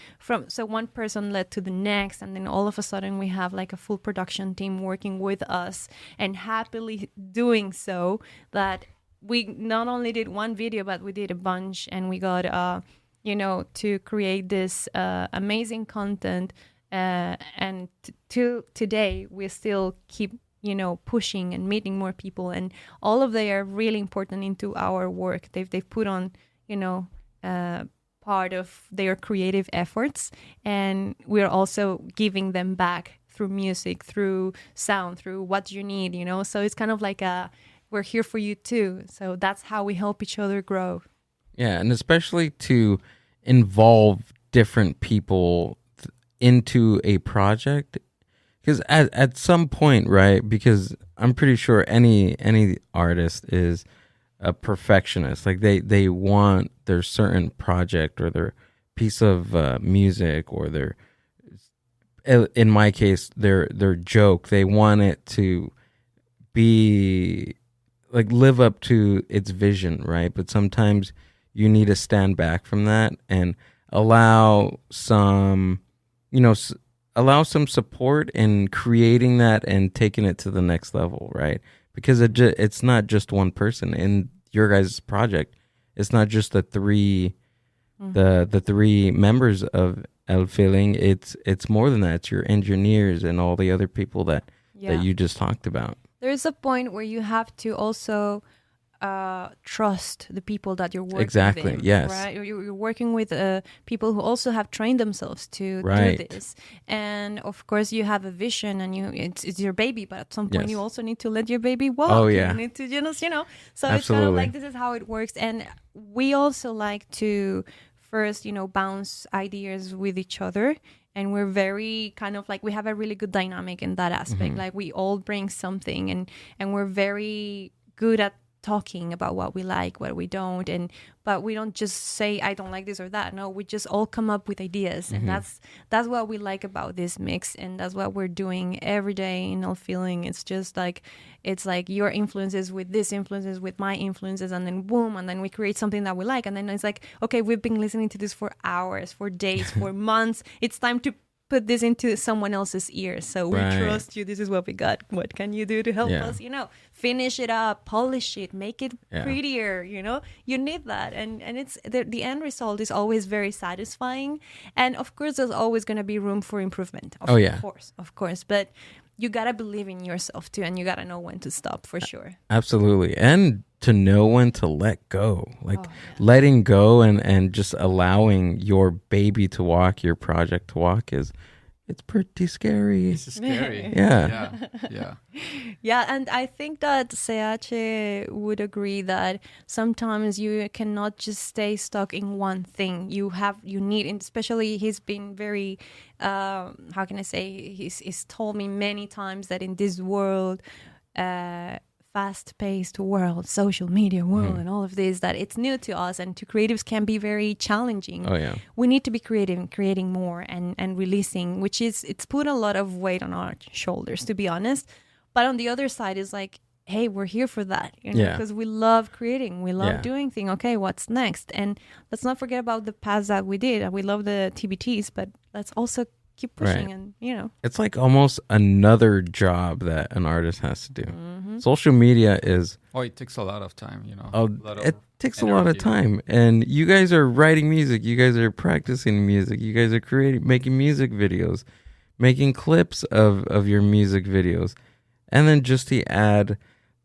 so one person led to the next, and then all of a sudden we have like a full production team working with us, and happily doing so that we not only did one video, but we did a bunch, and we got to create this amazing content, and to today we still keep pushing and meeting more people, and all of they are really important into our work. They've put on part of their creative efforts, and we're also giving them back through music, through sound, through what you need, so it's kind of like we're here for you too. So that's how we help each other grow. Yeah, and especially to involve different people into a project, because at some point, right, because I'm pretty sure any artist is a perfectionist. Like they want their certain project or their piece of music, or their, in my case, their joke, they want it to be like live up to its vision, right? But sometimes you need to stand back from that and allow some support in creating that and taking it to the next level, right? Because it's not just one person in your guys' project. It's not just the three the three members of El Feeling. It's more than that. It's your engineers and all the other people that you just talked about. There's a point where you have to also trust the people that you're working exactly, with. Yes. Right? You're working with people who also have trained themselves to right. do this. And of course you have a vision, and it's your baby, but at some point you also need to let your baby walk. Oh, yeah. You need to, so Absolutely. it's kind of like, this is how it works. And we also like to first, bounce ideas with each other. And we're very kind of like, we have a really good dynamic in that aspect. Like we all bring something, and we're very good at talking about what we like, what we don't, but we don't just say I don't like this or that. No, we just all come up with ideas, and that's what we like about this mix, and that's what we're doing every day in El Feeling. It's just like, it's like your influences with this influences with my influences, and then boom, and then we create something that we like, and then it's like, okay, we've been listening to this for hours, for days, for months. It's time to put this into someone else's ears. So we trust you. This is what we got. What can you do to help us? Finish it up, polish it, make it prettier. You need that, and it's the end result is always very satisfying. And of course, there's always going to be room for improvement. Of course, but you gotta believe in yourself too, and you gotta know when to stop, for sure. Absolutely. And to know when to let go, letting go and just allowing your baby to walk, your project to walk, it's pretty scary. It's scary. Yeah. Yeah, and I think that CH would agree that sometimes you cannot just stay stuck in one thing. You need, and especially he's been very, how can I say, he's told me many times that in this world, fast-paced world, social media world, and all of this, that it's new to us, and to creatives can be very challenging. Oh yeah, we need to be creative, creating more and releasing, it's put a lot of weight on our shoulders, to be honest. But on the other side is like, hey, we're here for that, because we love creating, we love doing things. Okay, what's next? And let's not forget about the paths that we did. We love the TBTs, but let's also keep pushing. And it's like almost another job that an artist has to do. Social media is it takes a lot of time, it takes a lot of time, and you guys are writing music, you guys are practicing music, you guys are making music videos, making clips of your music videos, and then just to add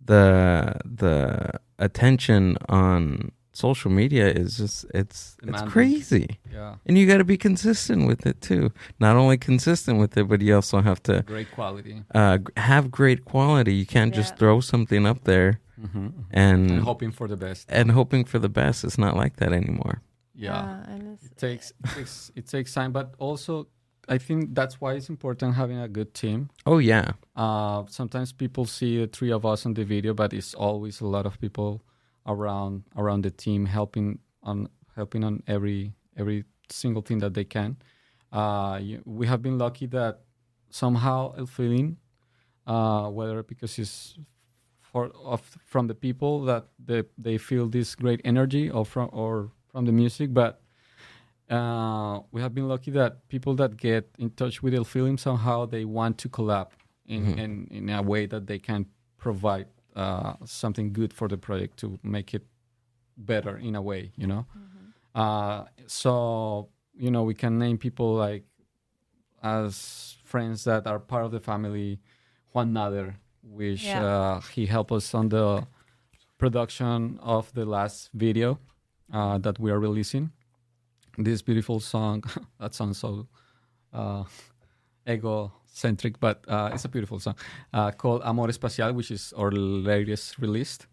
the attention on social media is just it's crazy. And you got to be consistent with it too. Not only consistent with it, but you also have to great quality. Have great quality. You can't just throw something up there and hoping for the best. It's not like that anymore. It takes time, but also I think that's why it's important having a good team. Oh yeah. Sometimes people see the three of us on the video, but it's always a lot of people around the team helping on every single thing that they can. We have been lucky that somehow El Feeling, whether because it's from the people that they feel this great energy or from the music, but we have been lucky that people that get in touch with El Feeling, somehow they want to collab in a way that they can provide something good for the project to make it better in a way, so we can name people like as friends that are part of the family. Juan Nader, which he helped us on the production of the last video, that we are releasing. This beautiful song that sounds so egocentric, but it's a beautiful song called Amor Espacial, which is our latest released.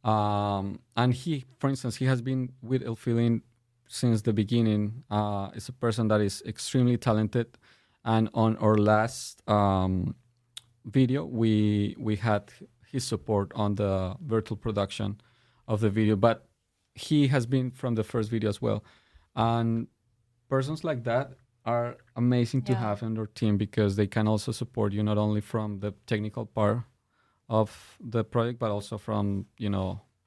And he, for instance, he has been with El Feeling since the beginning. It's a person that is extremely talented. And on our last video, we had his support on the virtual production of the video, but he has been from the first video as well. And persons like that are amazing to have in our team, because they can also support you not only from the technical part of the project, but also from,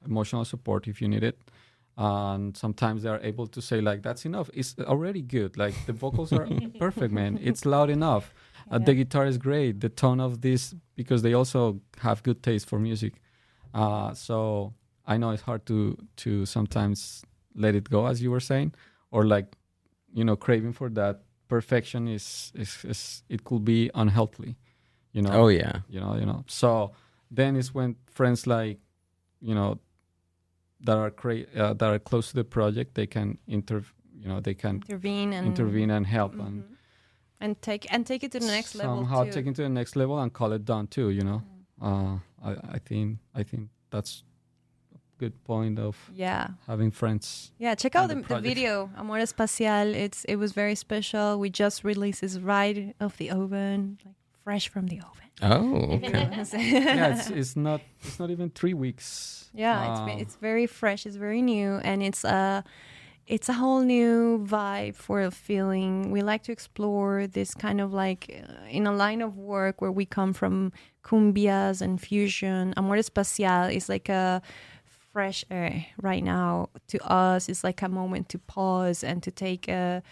emotional support if you need it. And sometimes they are able to say, like, that's enough. It's already good. Like, the vocals are perfect, man. It's loud enough. The guitar is great. The tone of this, because they also have good taste for music. So I know it's hard to sometimes let it go, as you were saying, or like, craving for that perfection is it could be unhealthy, Oh yeah. So then it's when friends like, that are close to the project, they can intervene and help and take it to the next level. Somehow take it to the next level and call it done too. I think that's a good point of having friends. Yeah, check out the video Amor Espacial. It was very special. We just released this right off the oven, like fresh from the oven. Oh, okay. It's not even 3 weeks. Yeah, it's very fresh. It's very new, and it's a whole new vibe for a feeling. We like to explore this kind of like in a line of work where we come from cumbias and fusion. Amor Espacial is like a fresh air right now to us. It's like a moment to pause and to take a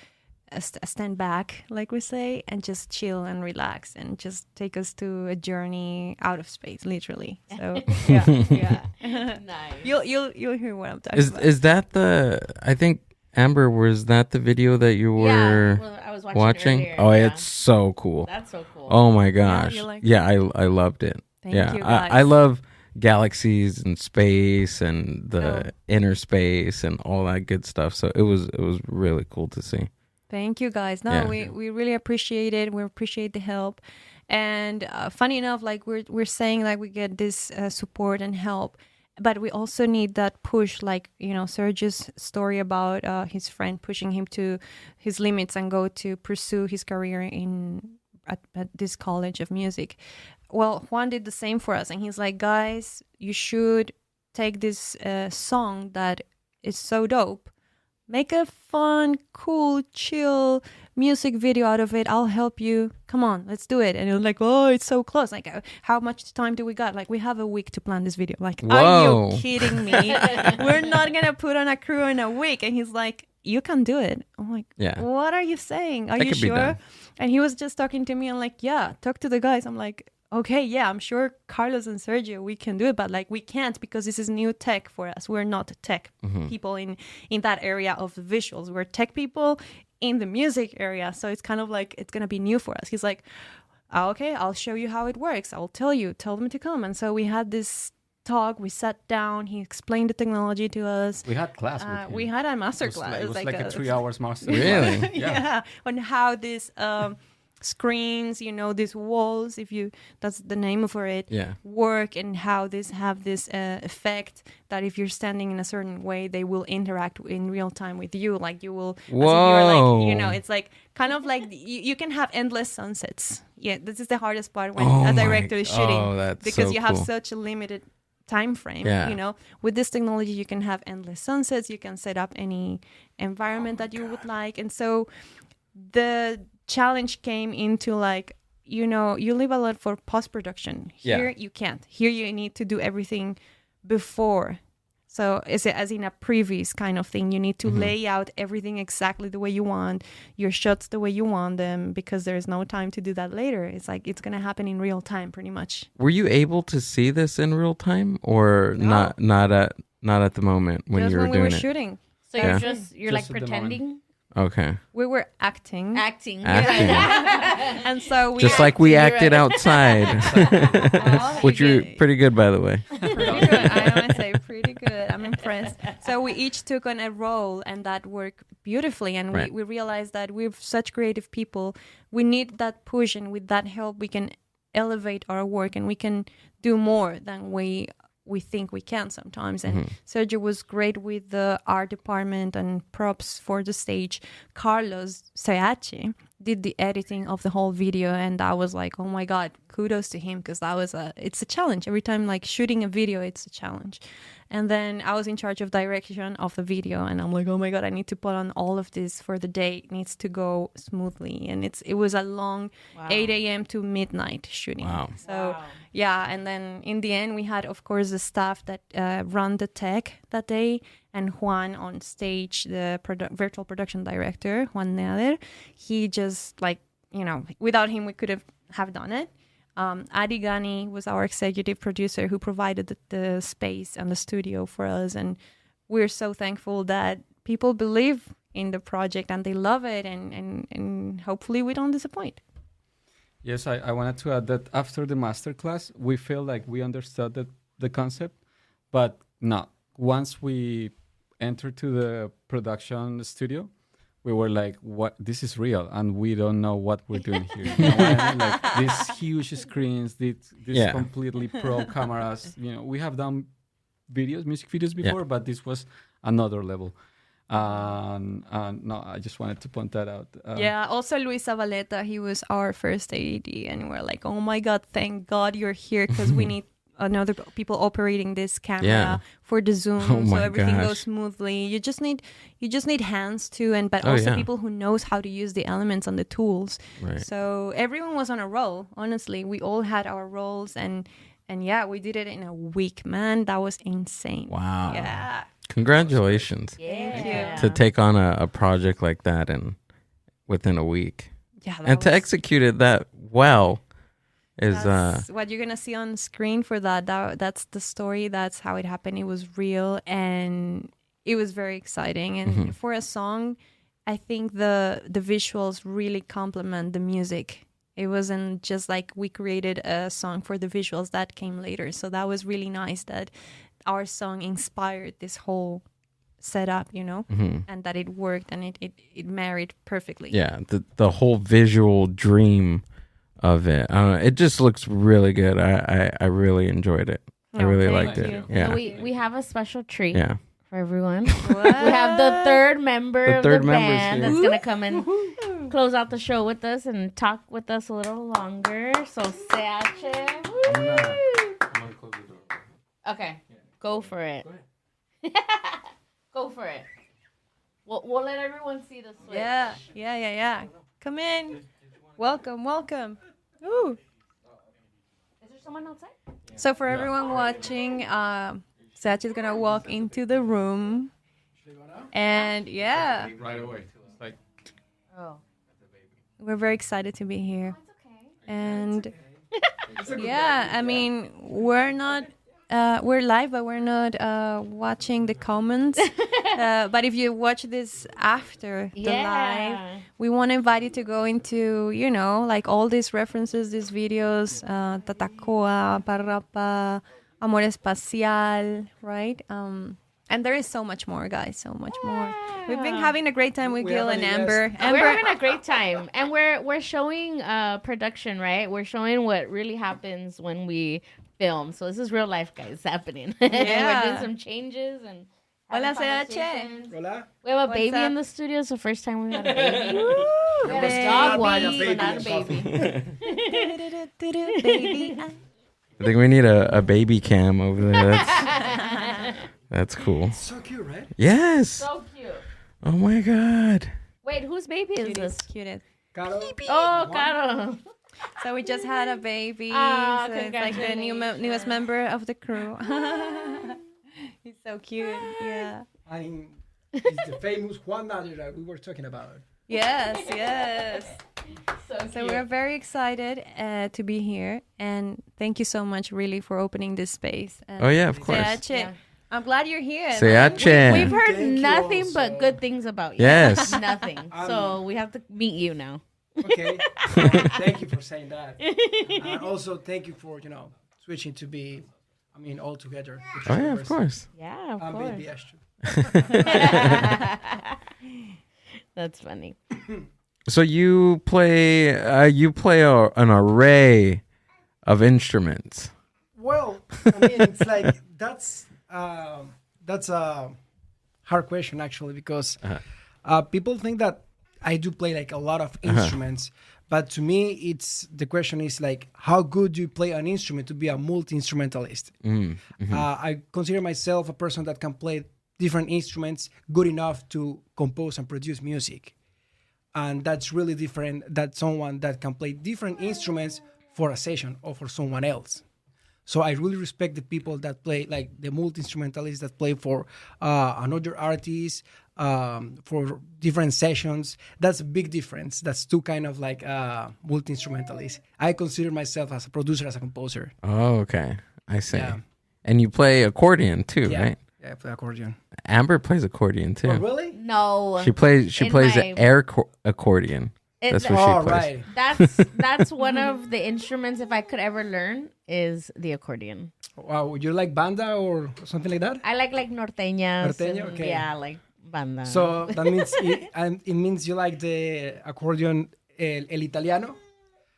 stand back, like we say, and just chill and relax and just take us to a journey out of space, literally. So yeah. Nice. You'll hear what I'm talking about. Is that I think, Amber, was that the video that you were I was watching? Earlier. Oh, it's so cool. That's so cool. Oh my gosh. I loved it. Thank you, guys. I love galaxies and space and the inner space and all that good stuff. So it was really cool to see. Thank you, guys. No, we really appreciate it. We appreciate the help. And funny enough, like we're saying, like we get this support and help, but we also need that push, like, Sergio's story about his friend pushing him to his limits and go to pursue his career at this college of music. Well, Juan did the same for us, and he's like, guys, you should take this song that is so dope, make a fun, cool, chill music video out of it. I'll help you. Come on, let's do it. And you're like, oh, it's so close. Like, how much time do we got? Like, we have a week to plan this video. Like, whoa. Are you kidding me? We're not going to put on a crew in a week. And he's like, you can do it. I'm like, what are you saying? Are you sure? And he was just talking to me and like, yeah, talk to the guys. I'm like, okay, yeah, I'm sure Carlos and Sergio, we can do it, but like we can't because this is new tech for us. We're not tech people in that area of visuals. We're tech people in the music area. So it's kind of like, it's going to be new for us. He's like, okay, I'll show you how it works. I'll tell them to come. And so we had this talk. We sat down. He explained the technology to us. We had class with him. We had a master class. It was like a 3 hours master class. Really? Yeah. On how this screens, these walls, that's the name for it, work, and how this have this effect that if you're standing in a certain way, they will interact in real time with you, like you will, as if you're like, it's like kind of like you can have endless sunsets. Yeah, this is the hardest part when a director is shooting, because you have such a limited time frame. With this technology you can have endless sunsets. You can set up any environment that you would like. And so the challenge came into like, you live a lot for post-production. Here you can't. Here you need to do everything before. So as in a previous kind of thing, you need to lay out everything exactly the way you want, your shots the way you want them, because there's no time to do that later. It's like it's going to happen in real time pretty much. Were you able to see this in real time or not at the moment when you were doing it? We were shooting. So you're like pretending? Okay. We were acting. And so we just like we acted outside, which you're pretty good, by the way. pretty good. I want to say pretty good. I'm impressed. So we each took on a role, and that worked beautifully. And Right. we realized that we're such creative people. We need that push, and with that help, we can elevate our work, and we can do more than we think we can sometimes. And Sergio was great with the art department and props for the stage. Carlos Seache did the editing of the whole video, and I was like, oh my god, kudos to him, because it's a challenge. Every time like shooting a video, it's a challenge. And then I was in charge of direction of the video, and I'm like, oh my god, I need to put on all of this for the day. It needs to go smoothly, and it was a long 8 a.m. to midnight shooting. Wow. So yeah, and then in the end, we had, of course, the staff that run the tech that day, and Juan on stage, the virtual production director, Juan Nader. He just without him, we could have done it. Adi Ghani was our executive producer who provided the space and the studio for us. And we're so thankful that people believe in the project and they love it. And hopefully we don't disappoint. Yes, I wanted to add that after the masterclass, we feel like we understood the concept. But no, once we entered to the production studio, we were like, "What? This is real, and we don't know what we're doing here." You know what I mean? Like these huge screens, these completely pro cameras. We have done music videos before, but this was another level. No, I just wanted to point that out. Also Luis Zavaleta, he was our first AD, and we're like, "Oh my God, thank God you're here, because we need another people operating this camera for the Zoom, so everything goes smoothly. You just need hands too, but also people who knows how to use the elements and the tools. Right. So everyone was on a roll. Honestly, we all had our roles, and we did it in a week. Man, that was insane. Wow. Yeah. Congratulations. Thank you. To take on a project like that and within a week. Yeah. And to execute it that well. That's what you're gonna see on screen for that's the story. That's how it happened. It was real, and it was very exciting. And for a song, I think the visuals really complement the music. It wasn't just like we created a song for the visuals. That came later. So that was really nice that our song inspired this whole setup, and that it worked, and it married perfectly. Yeah, the whole visual dream of it. It just looks really good. I really enjoyed it. I really liked it. Yeah. So we have a special treat for everyone. What? We have the third member of the band here. that's going to come and close out the show with us and talk with us a little longer. So Seache. I'm gonna close the door. Okay. Go for it. Go for it. We'll let everyone see the switch. Yeah. Come in. Welcome. Ooh. Is there someone outside? So for everyone watching, Sachi is gonna walk into the room, and Right away. It's like, we're very excited to be here. It's okay. And I mean, we're not. We're live, but we're not watching the comments. But if you watch this after the live, we want to invite you to go into, like all these references, these videos, Tatacoa, Parrapa, Amor Espacial, right? And there is so much more, guys, so much more. We've been having a great time with Gil and Amber. We're having a great time, and we're showing production, right? We're showing what really happens when we film. So this is real life, guys, happening. We're doing some changes and Hola, conversations. Hola. We have a What's baby up? in the studio. It's the first time we had a baby. We had a dog once, but not a baby. Baby. I think we need a baby cam over there. That's cool. So cute, right? Yes. So cute. Oh my God. Wait, whose baby is this? Cute. Caro. Oh, Caro. So we just had a baby. Ah, So it's like the newest member of the crew. He's so cute. Yeah. And it's the famous Juan Nader that we were talking about. Yes. So So we're very excited to be here, and thank you so much, really, for opening this space. And Oh yeah, of course. Seache, Yeah. I'm glad you're here. man. Seache. We've heard Thank you nothing also. but good things about you. Yes. Nothing. So we have to meet you now. Okay. Thank you for saying that. And also, thank you for, switching to be I mean, all together. Oh yeah, of course. Yeah, of And course. baby Astro. That's funny. So you play an array of instruments. Well, I mean, it's like that's a hard question actually because people think that I do play like a lot of instruments, but to me, it's the question is like how good do you play an instrument to be a multi-instrumentalist? I consider myself a person that can play different instruments good enough to compose and produce music, and that's really different than someone that can play different instruments for a session or for someone else. So I really respect the people that play, like the multi-instrumentalists that play for another artist, for different sessions. That's a big difference. That's two kind of like multi-instrumentalists. I consider myself as a producer, as a composer. Oh, okay. I see. Yeah. And you play accordion too, Yeah. right? Yeah, I play accordion. Amber plays accordion too. Oh, really? No. She plays In the my- air accordion. That's what Oh, she plays. right. That's one of the instruments, if I could ever learn, is the accordion. Wow, would you like banda or something like that? I like norteñas. Norteño? and, Okay. Yeah, like banda. So that means it means you like the accordion el italiano?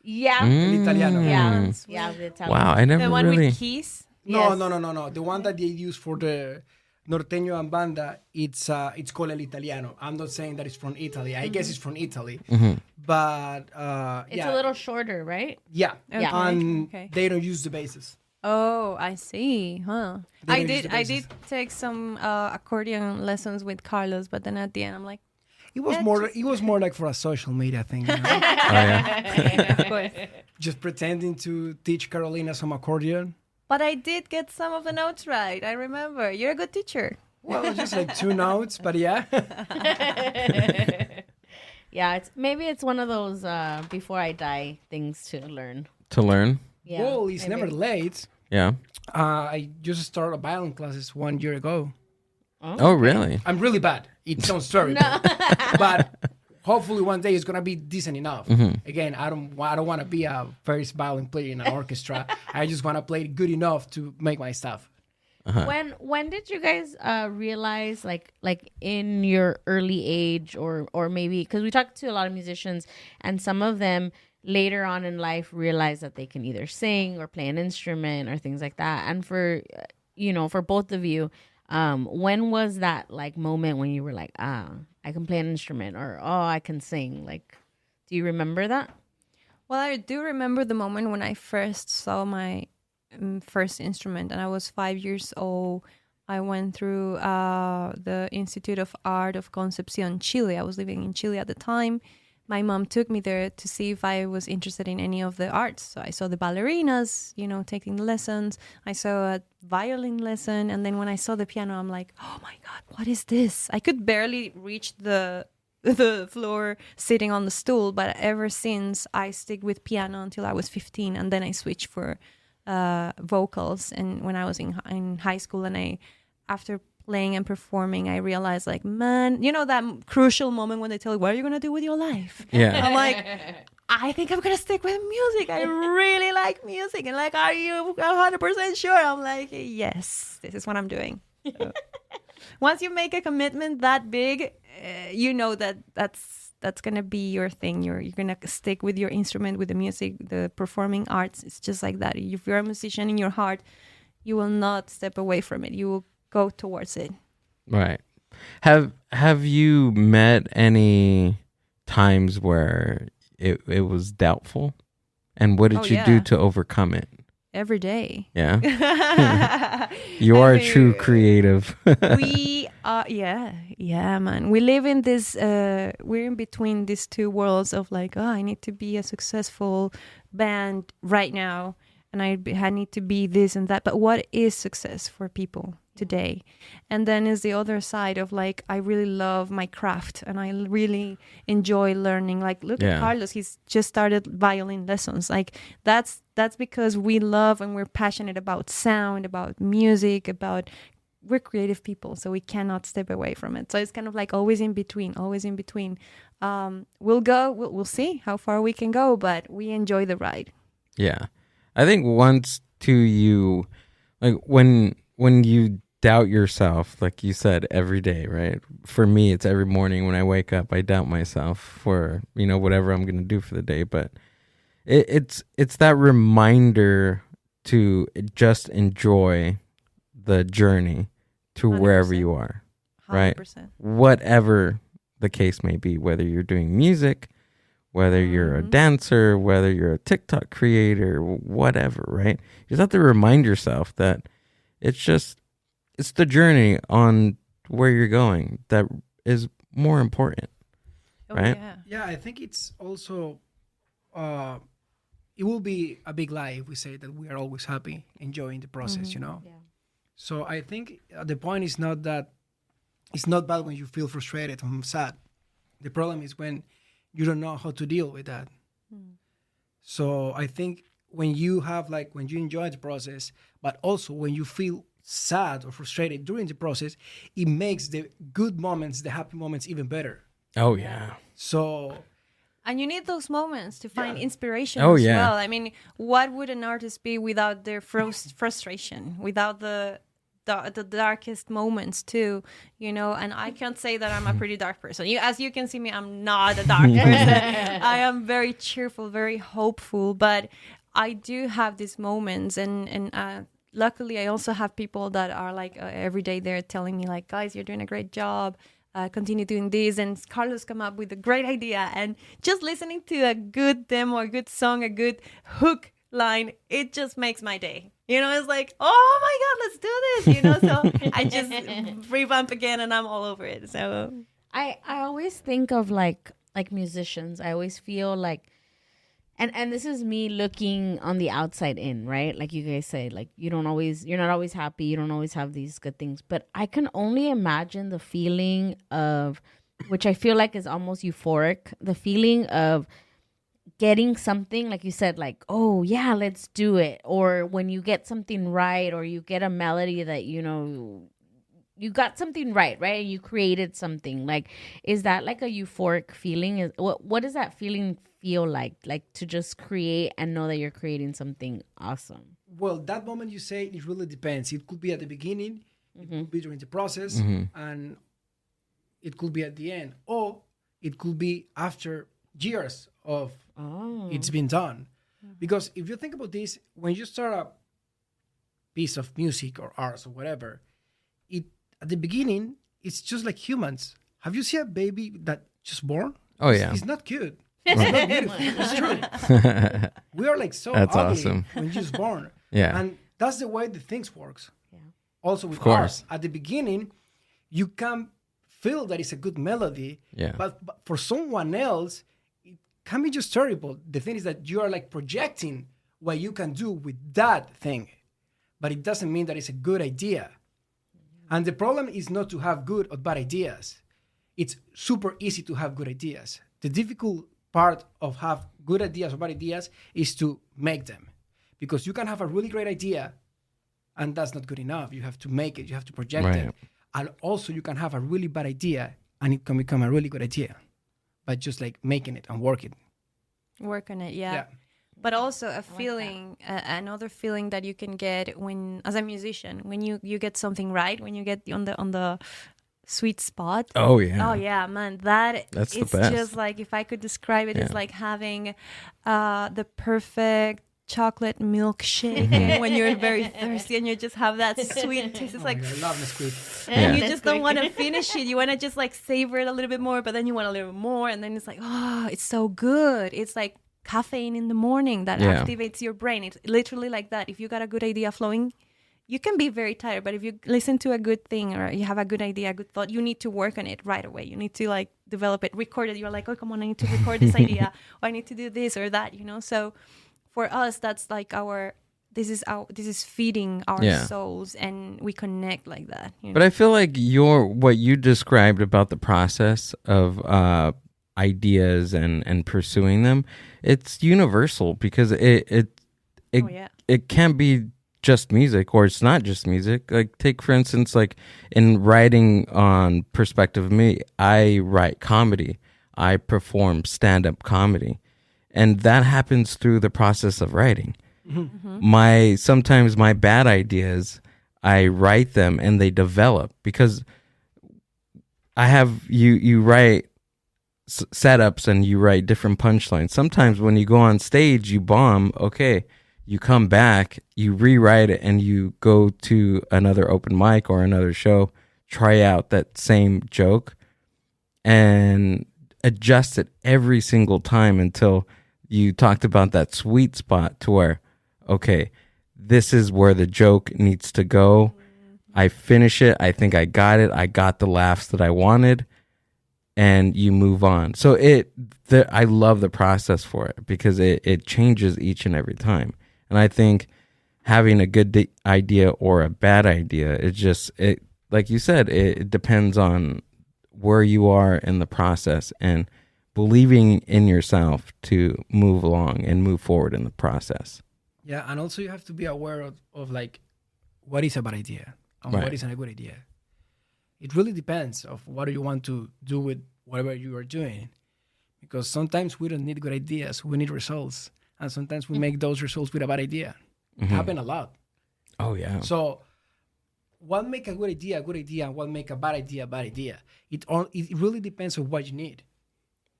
yeah. El italiano. Yeah. Yeah, the Italian. Wow, I never The one really. with keys. No, Yes. no. The one that they use for the norteño and banda, it's called el italiano. I'm not saying that it's from Italy. I guess it's from Italy, but It's yeah, a little shorter, right? yeah, Okay. and Okay. they don't use the basses. Oh, I see. Huh. They I don't use did. the I basses. did take some accordion lessons with Carlos, but then at the end, I'm like, It was more like for a social media thing, you know? Oh yeah. of course. Just pretending to teach Carolina some accordion. But I did get some of the notes right. I remember. You're a good teacher. Well, just like 2 notes, but yeah. Yeah, it's one of those before I die things to learn. To learn. Yeah. Well, it's maybe. never late. Yeah. I just started violin classes 1 year ago. Oh really? I'm really bad. It sounds terrible, but hopefully one day it's gonna be decent enough. Again, I don't want to be a first violin player in an orchestra. I just want to play it good enough to make my stuff. When did you guys realize like in your early age or maybe because we talked to a lot of musicians and some of them later on in life realize that they can either sing or play an instrument or things like that, and for for both of you, when was that like moment when you were like, I can play an instrument, or I can sing? Like, do you remember that? Well, I do remember the moment when I first saw my first instrument, and I was 5 years old. I went through the Institute of Art of Concepcion, Chile. I was living in Chile at the time. My mom took me there to see if I was interested in any of the arts. So I saw the ballerinas, taking lessons. I saw a violin lesson. And then when I saw the piano, I'm like, oh my God, what is this? I could barely reach the floor sitting on the stool. But ever since, I stick with piano until I was 15. And then I switched for vocals. And when I was in high school, and after playing and performing, I realized, like, man, that crucial moment when they tell you, what are you going to do with your life? Yeah. I'm like, I think I'm going to stick with music. I really like music. And like, are you 100% sure? I'm like, yes, this is what I'm doing. So, once you make a commitment that big, that's going to be your thing. You're going to stick with your instrument, with the music, the performing arts. It's just like that. If you're a musician in your heart, you will not step away from it. You will go towards it. Right. Have you met any times where it was doubtful? And what did you do to overcome it? Every day. Yeah. You are a true creative. We are, yeah, man. We live in this, we're in between these two worlds of like, I need to be a successful band right now. And I need to be this and that. But what is success for people today? And then is the other side of like, I really love my craft and I really enjoy learning. Like, look at Carlos, he's just started violin lessons. Like, that's because we love and we're passionate about sound, about music, we're creative people, so we cannot step away from it. So it's kind of like always in between. We'll see how far we can go, but we enjoy the ride. Yeah. I think once too you Like when you doubt yourself, like you said, every day, right? For me, it's every morning when I wake up, I doubt myself for, whatever I'm going to do for the day. But it's that reminder to just enjoy the journey to wherever 100%. you are, right? 100%. Whatever the case may be, whether you're doing music, whether you're a dancer, whether you're a TikTok creator, whatever, right? You just have to remind yourself that it's the journey on where you're going that is more important, right? Yeah. Yeah, I think it's also, it will be a big lie if we say that we are always happy, enjoying the process, Yeah. So I think the point is not that it's not bad when you feel frustrated or sad. The problem is when you don't know how to deal with that. So I think when you enjoy the process, but also when you feel sad or frustrated during the process, it makes the good moments, the happy moments even better. Oh, yeah. So And you need those moments to find inspiration Oh, as yeah. well. I mean, what would an artist be without their frustration, without the darkest moments too, And I can't say that I'm a pretty dark person. As you can see me, I'm not a dark person. I am very cheerful, very hopeful, but I do have these moments, and luckily I also have people that are like every day they're telling me like, guys, you're doing a great job. Continue doing this, and Carlos come up with a great idea, and just listening to a good demo, a good song, a good hook line, it just makes my day. It's like, oh my God, let's do this. So I just revamp again, and I'm all over it. So I always think of like musicians. I always feel like, and this is me looking on the outside in, right? Like you guys say, like you're not always happy. You don't always have these good things. But I can only imagine the feeling of, which I feel like is almost euphoric, the feeling of getting something, like you said, like, oh yeah, let's do it. Or when you get something right, or you get a melody that, you got something right? And you created something. Like, is that like a euphoric feeling? What does that feeling feel like to just create and know that you're creating something awesome? well, that moment you say, it really depends. It could be at the beginning, it could be during the process, and it could be at the end, or it could be after years of it's been done. Because if you think about this, when you start a piece of music or art or whatever, it at the beginning it's just like humans. Have you seen a baby that just born? Oh, yeah. It's not cute. It's not beautiful. It's true. We are like so That's ugly awesome. when you're just born. Yeah. And that's the way the things works. Yeah. Also with Of course. art, at the beginning, you can feel that it's a good melody. Yeah. But for someone else, it can be just terrible. The thing is that you are like projecting what you can do with that thing. But it doesn't mean that it's a good idea. And the problem is not to have good or bad ideas. It's super easy to have good ideas. The difficult part of have good ideas or bad ideas is to make them. Because you can have a really great idea and that's not good enough. You have to make it, you have to project it. And also you can have a really bad idea and it can become a really good idea by just like making it and working. Work on it, yeah. But also a feeling, another feeling that you can get when, as a musician, when you get something right, when you get on the sweet spot. Oh, yeah. Oh yeah, man, that's the best. Just like, if I could describe it, it's like having the perfect chocolate milkshake when you're very thirsty and you just have that sweet taste. It's like, I love Nesquik. and you just don't want to finish it. You want to just like savor it a little bit more, but then you want a little bit more, and then it's like, oh, it's so good. It's like caffeine in the morning that activates your brain. It's literally like that. If you got a good idea flowing, you can be very tired, but if you listen to a good thing or you have a good idea, a good thought, you need to work on it right away. You need to like develop it, record it. You're like, oh, come on, I need to record this idea, or I need to do this or that, So for us, that's like this is feeding our souls, and we connect like that. But I feel like what you described about the process of ideas and pursuing them, it's universal, because it can't be just music, or it's not just music. Like, take for instance, like in writing on perspective of me, I write comedy, I perform stand-up comedy, and that happens through the process of writing. Sometimes my bad ideas, I write them and they develop because I have you write setups and you write different punchlines. Sometimes when you go on stage, you bomb. Okay, you come back, you rewrite it, and you go to another open mic or another show, try out that same joke, and adjust it every single time until you talked about that sweet spot to where, okay, this is where the joke needs to go. I finish it. I think I got it. I got the laughs that I wanted. And you move on. So I love the process for it because it changes each and every time. And I think having a good idea or a bad idea, it like you said, it depends on where you are in the process and believing in yourself to move along and move forward in the process. Yeah, and also you have to be aware of like what is a bad idea and what isn't a good idea. It really depends of what you want to do with whatever you are doing. Because sometimes we don't need good ideas, we need results. And sometimes we make those results with a bad idea. It happens a lot. Oh, yeah. So what make a good idea, and what make a bad idea? It really depends on what you need.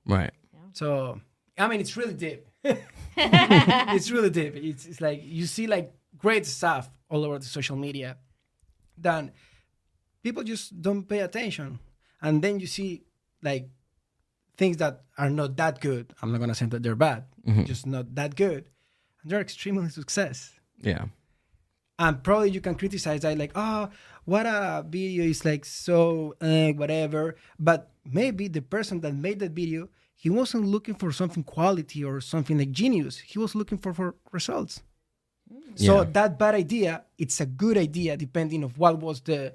Right. So, I mean, it's really deep. It's really deep. It's like you see like great stuff all over the social media. Then people just don't pay attention. And then you see like things that are not that good. I'm not going to say that they're bad, just not that good. And they're extremely success. Yeah. And probably you can criticize that like, oh, what a video is like so whatever. But maybe the person that made that video, he wasn't looking for something quality or something like genius. He was looking for results. So that bad idea, it's a good idea depending on what was the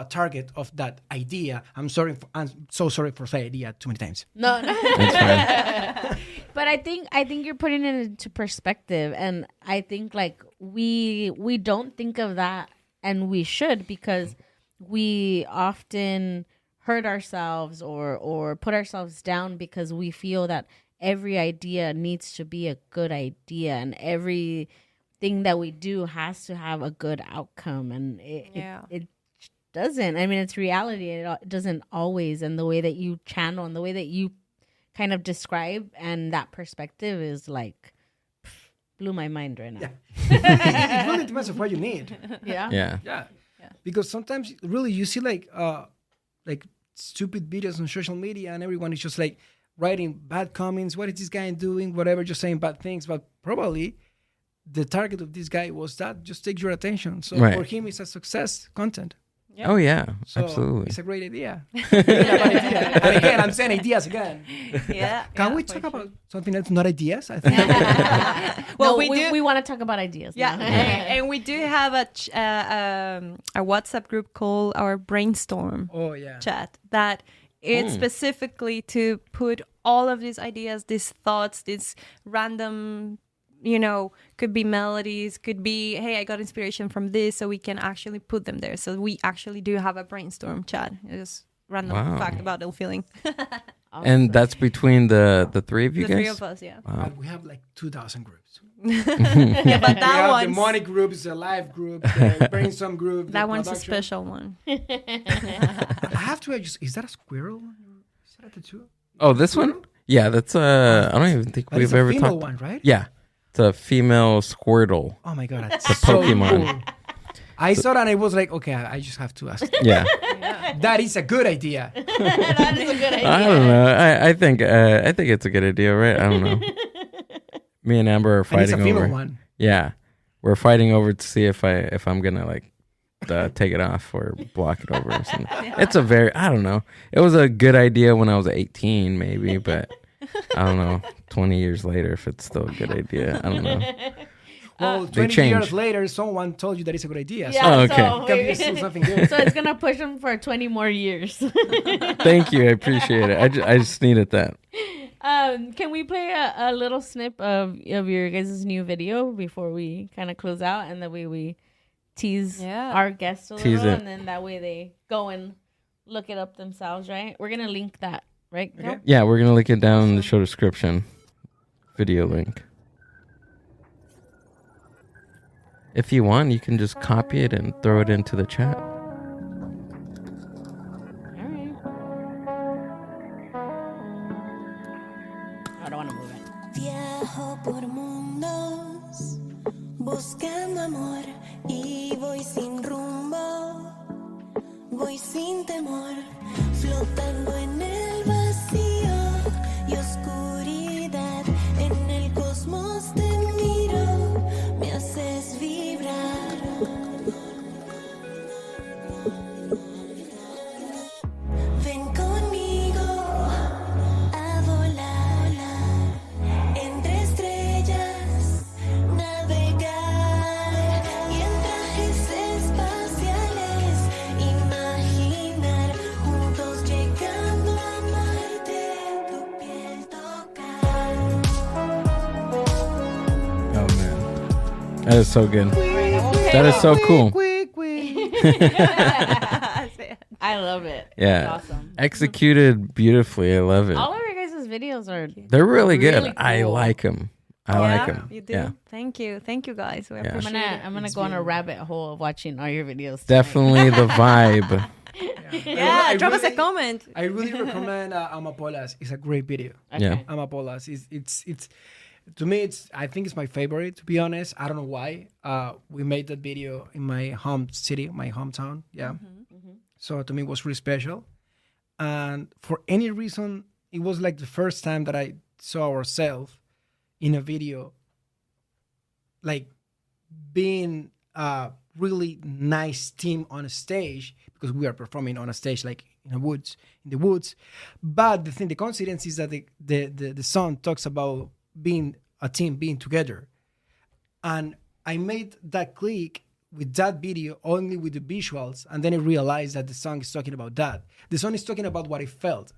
target of that idea. I'm so sorry for saying idea too many times. No. That's fine. But I think you're putting it into perspective, and I think like we don't think of that, and we should, because we often hurt ourselves or put ourselves down because we feel that every idea needs to be a good idea, and everything that we do has to have a good outcome, and it doesn't. I mean, it's reality. It doesn't always. And the way that you channel and the way that you kind of describe and that perspective is like blew my mind right now. Yeah. It really depends on what you need. Yeah. Because sometimes really you see like stupid videos on social media and everyone is just like writing bad comments. What is this guy doing? Whatever, just saying bad things. But probably the target of this guy was that just take your attention. So for him, it's a success content. Yeah. Oh, yeah, so absolutely. It's a great idea. And again, I'm saying ideas again. Yeah. Can we talk about something else, not ideas? I think. Well, we want to talk about ideas. Yeah, now. and we do have a WhatsApp group called our brainstorm chat that it's specifically to put all of these ideas, these thoughts, these random, could be melodies, could be, hey, I got inspiration from this, so we can actually put them there. So we actually do have a brainstorm chat. It's random fact about ill feeling. Awesome. And that's between the three of you the guys? three of us, yeah. Wow. We have like 2,000 groups. Yeah, but that one, one's the money group is a live group, the brainstorm group. that one's a production. special one. I have to just, is that a squirrel? Is that a tattoo? Oh, this one? Yeah, that's I don't even think But we've it's a ever female talked. one, right? Yeah, it's a female Squirtle. Oh my god, that's a so Pokemon. cool. I saw that and I was like, okay, I just have to ask. Yeah. That is a good idea. That is a good idea. I don't know. I think it's a good idea, right? I don't know. Me and Amber are And it's fighting a female over. one. Yeah, we're fighting over to see if I'm gonna like take it off or block it over or something. It's I don't know. It was a good idea when I was 18, maybe, but I don't know. 20 years later, if it's still a good idea, I don't know. Well, They 20 change. years later, someone told you that it's a good idea. Yeah, Oh, okay. So it can be still something good. So it's gonna push them for 20 more years. Thank you, I appreciate it. I just needed that. Can we play a little snip of your guys' new video before we kind of close out, and that way we tease our guests a Tease little, it. and then that way they go and look it up themselves, right? We're gonna link that, right? Okay. Kel? Yeah, we're gonna link it down in the show description. Video link. If you want, you can just copy it and throw it into the chat. I don't want to move it. Viajo por mundos buscando amor y voy sin rumbo, voy sin temor, flotando en el vacío y oscuridad. En el cosmos te miro, me haces vibrar. Ven conmigo a volar entre estrellas, navegar y en trajes espaciales imaginar juntos llegando a Marte, tu piel tocar. Oh man, that is so good. That is so cool. I love it. Yeah, It's awesome. executed beautifully. I love it. All of your guys' videos are They're really good. really I cool. like them. I like them. You do. Yeah, Thank you guys. We Yeah. appreciate it. I'm gonna go on a rabbit hole of watching all your videos. tonight. definitely the vibe. Yeah, I drop us a really- comment. I really recommend Amapolas. It's a great video. Okay. Yeah. Amapolas. It's to me. I think it's my favorite. To be honest, I don't know why. We made that video in my home city, my hometown. Yeah. So to me, it was really special. And for any reason, it was like the first time that I saw ourselves in a video, like being a really nice team on a stage, because we are performing on a stage like in the woods. But the coincidence is that the song talks about being a team, being together. And I made that click with that video only with the visuals, and then I realized that the song is talking about that. The song is talking about what I felt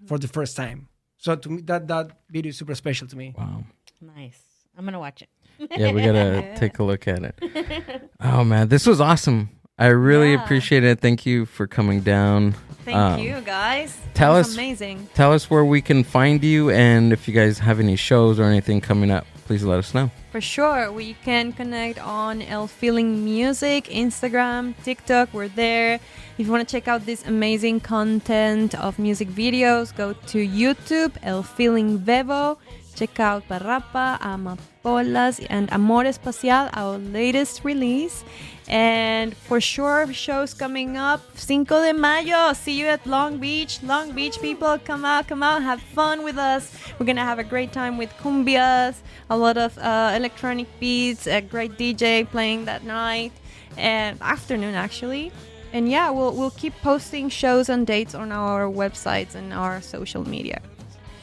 for the first time. So to me, that video is super special to me. Wow. Nice. I'm gonna watch it. Yeah, we gotta take a look at it. Oh man, this was awesome. I really Yeah. appreciate it. Thank you for coming down. Thank you guys. tell That was us- amazing. Tell us where we can find you, and if you guys have any shows or anything coming up, please let us know. For sure, we can connect on El Feeling Music, Instagram, TikTok. We're there. If you want to check out this amazing content of music videos, go to YouTube, El Feeling Vevo. Check out Parrapa, Amapolas, and Amor Espacial, our latest release. And for sure, shows coming up. 5 de Mayo. See you at Long Beach. Long Beach people, come out, have fun with us. We're going to have a great time with cumbias, a lot of electronic beats, a great DJ playing that night and afternoon, actually. And yeah, we'll keep posting shows and dates on our websites and our social media.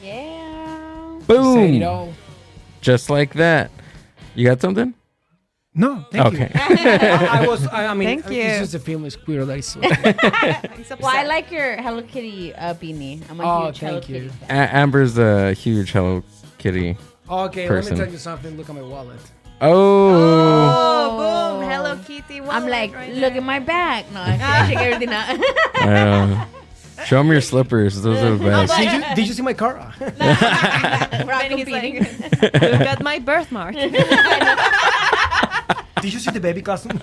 Yeah. Boom! Say it all. Just like that. You got something? No, thank Okay. you. I mean, Thank you. It's just a film is queer. Like, so. Well, I like your Hello Kitty beanie. I'm a huge Hello thank you. Kitty fan. Amber's a huge Hello Kitty. Okay, Person. let me tell you something. Look at my wallet. Oh! Oh, boom! Hello Kitty. I'm wallet like, right look there. at my bag. No, I shake everything out. Show them your slippers. Those are the best. Did you see my car? We're not And he's competing. like, look at my birthmark. Did you see the baby costume?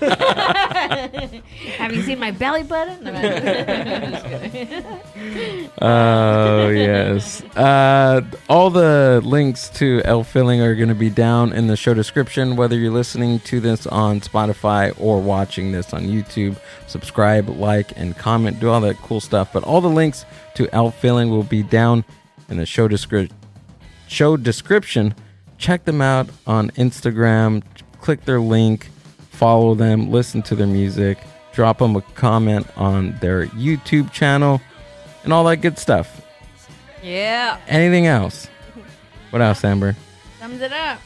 Have you seen my belly button? No, I'm just kidding. Oh, yes. All the links to El Filling are going to be down in the show description, whether you're listening to this on Spotify or watching this on YouTube. Subscribe, like, and comment. Do all that cool stuff. But all the links to El Filling will be down in the show description. Check them out on Instagram. Click their link. Follow them. Listen to their music. Drop them a comment on their YouTube channel. And all that good stuff. Yeah. Anything else? What else, Amber? Sums it up.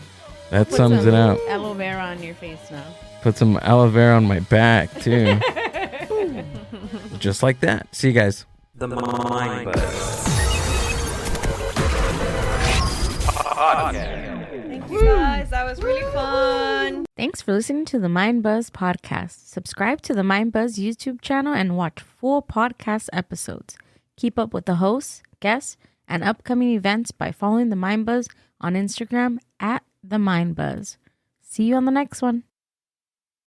That Put sums some it up. Aloe vera on your face now. Put some aloe vera on my back, too. Just like that. See you guys. The Mind Buzz. Thank you guys. That was really fun. Thanks for listening to the Mind Buzz podcast. Subscribe to the Mind Buzz YouTube channel and watch full podcast episodes. Keep up with the hosts, guests, and upcoming events by following the Mind Buzz on Instagram @the Mind Buzz. See you on the next one.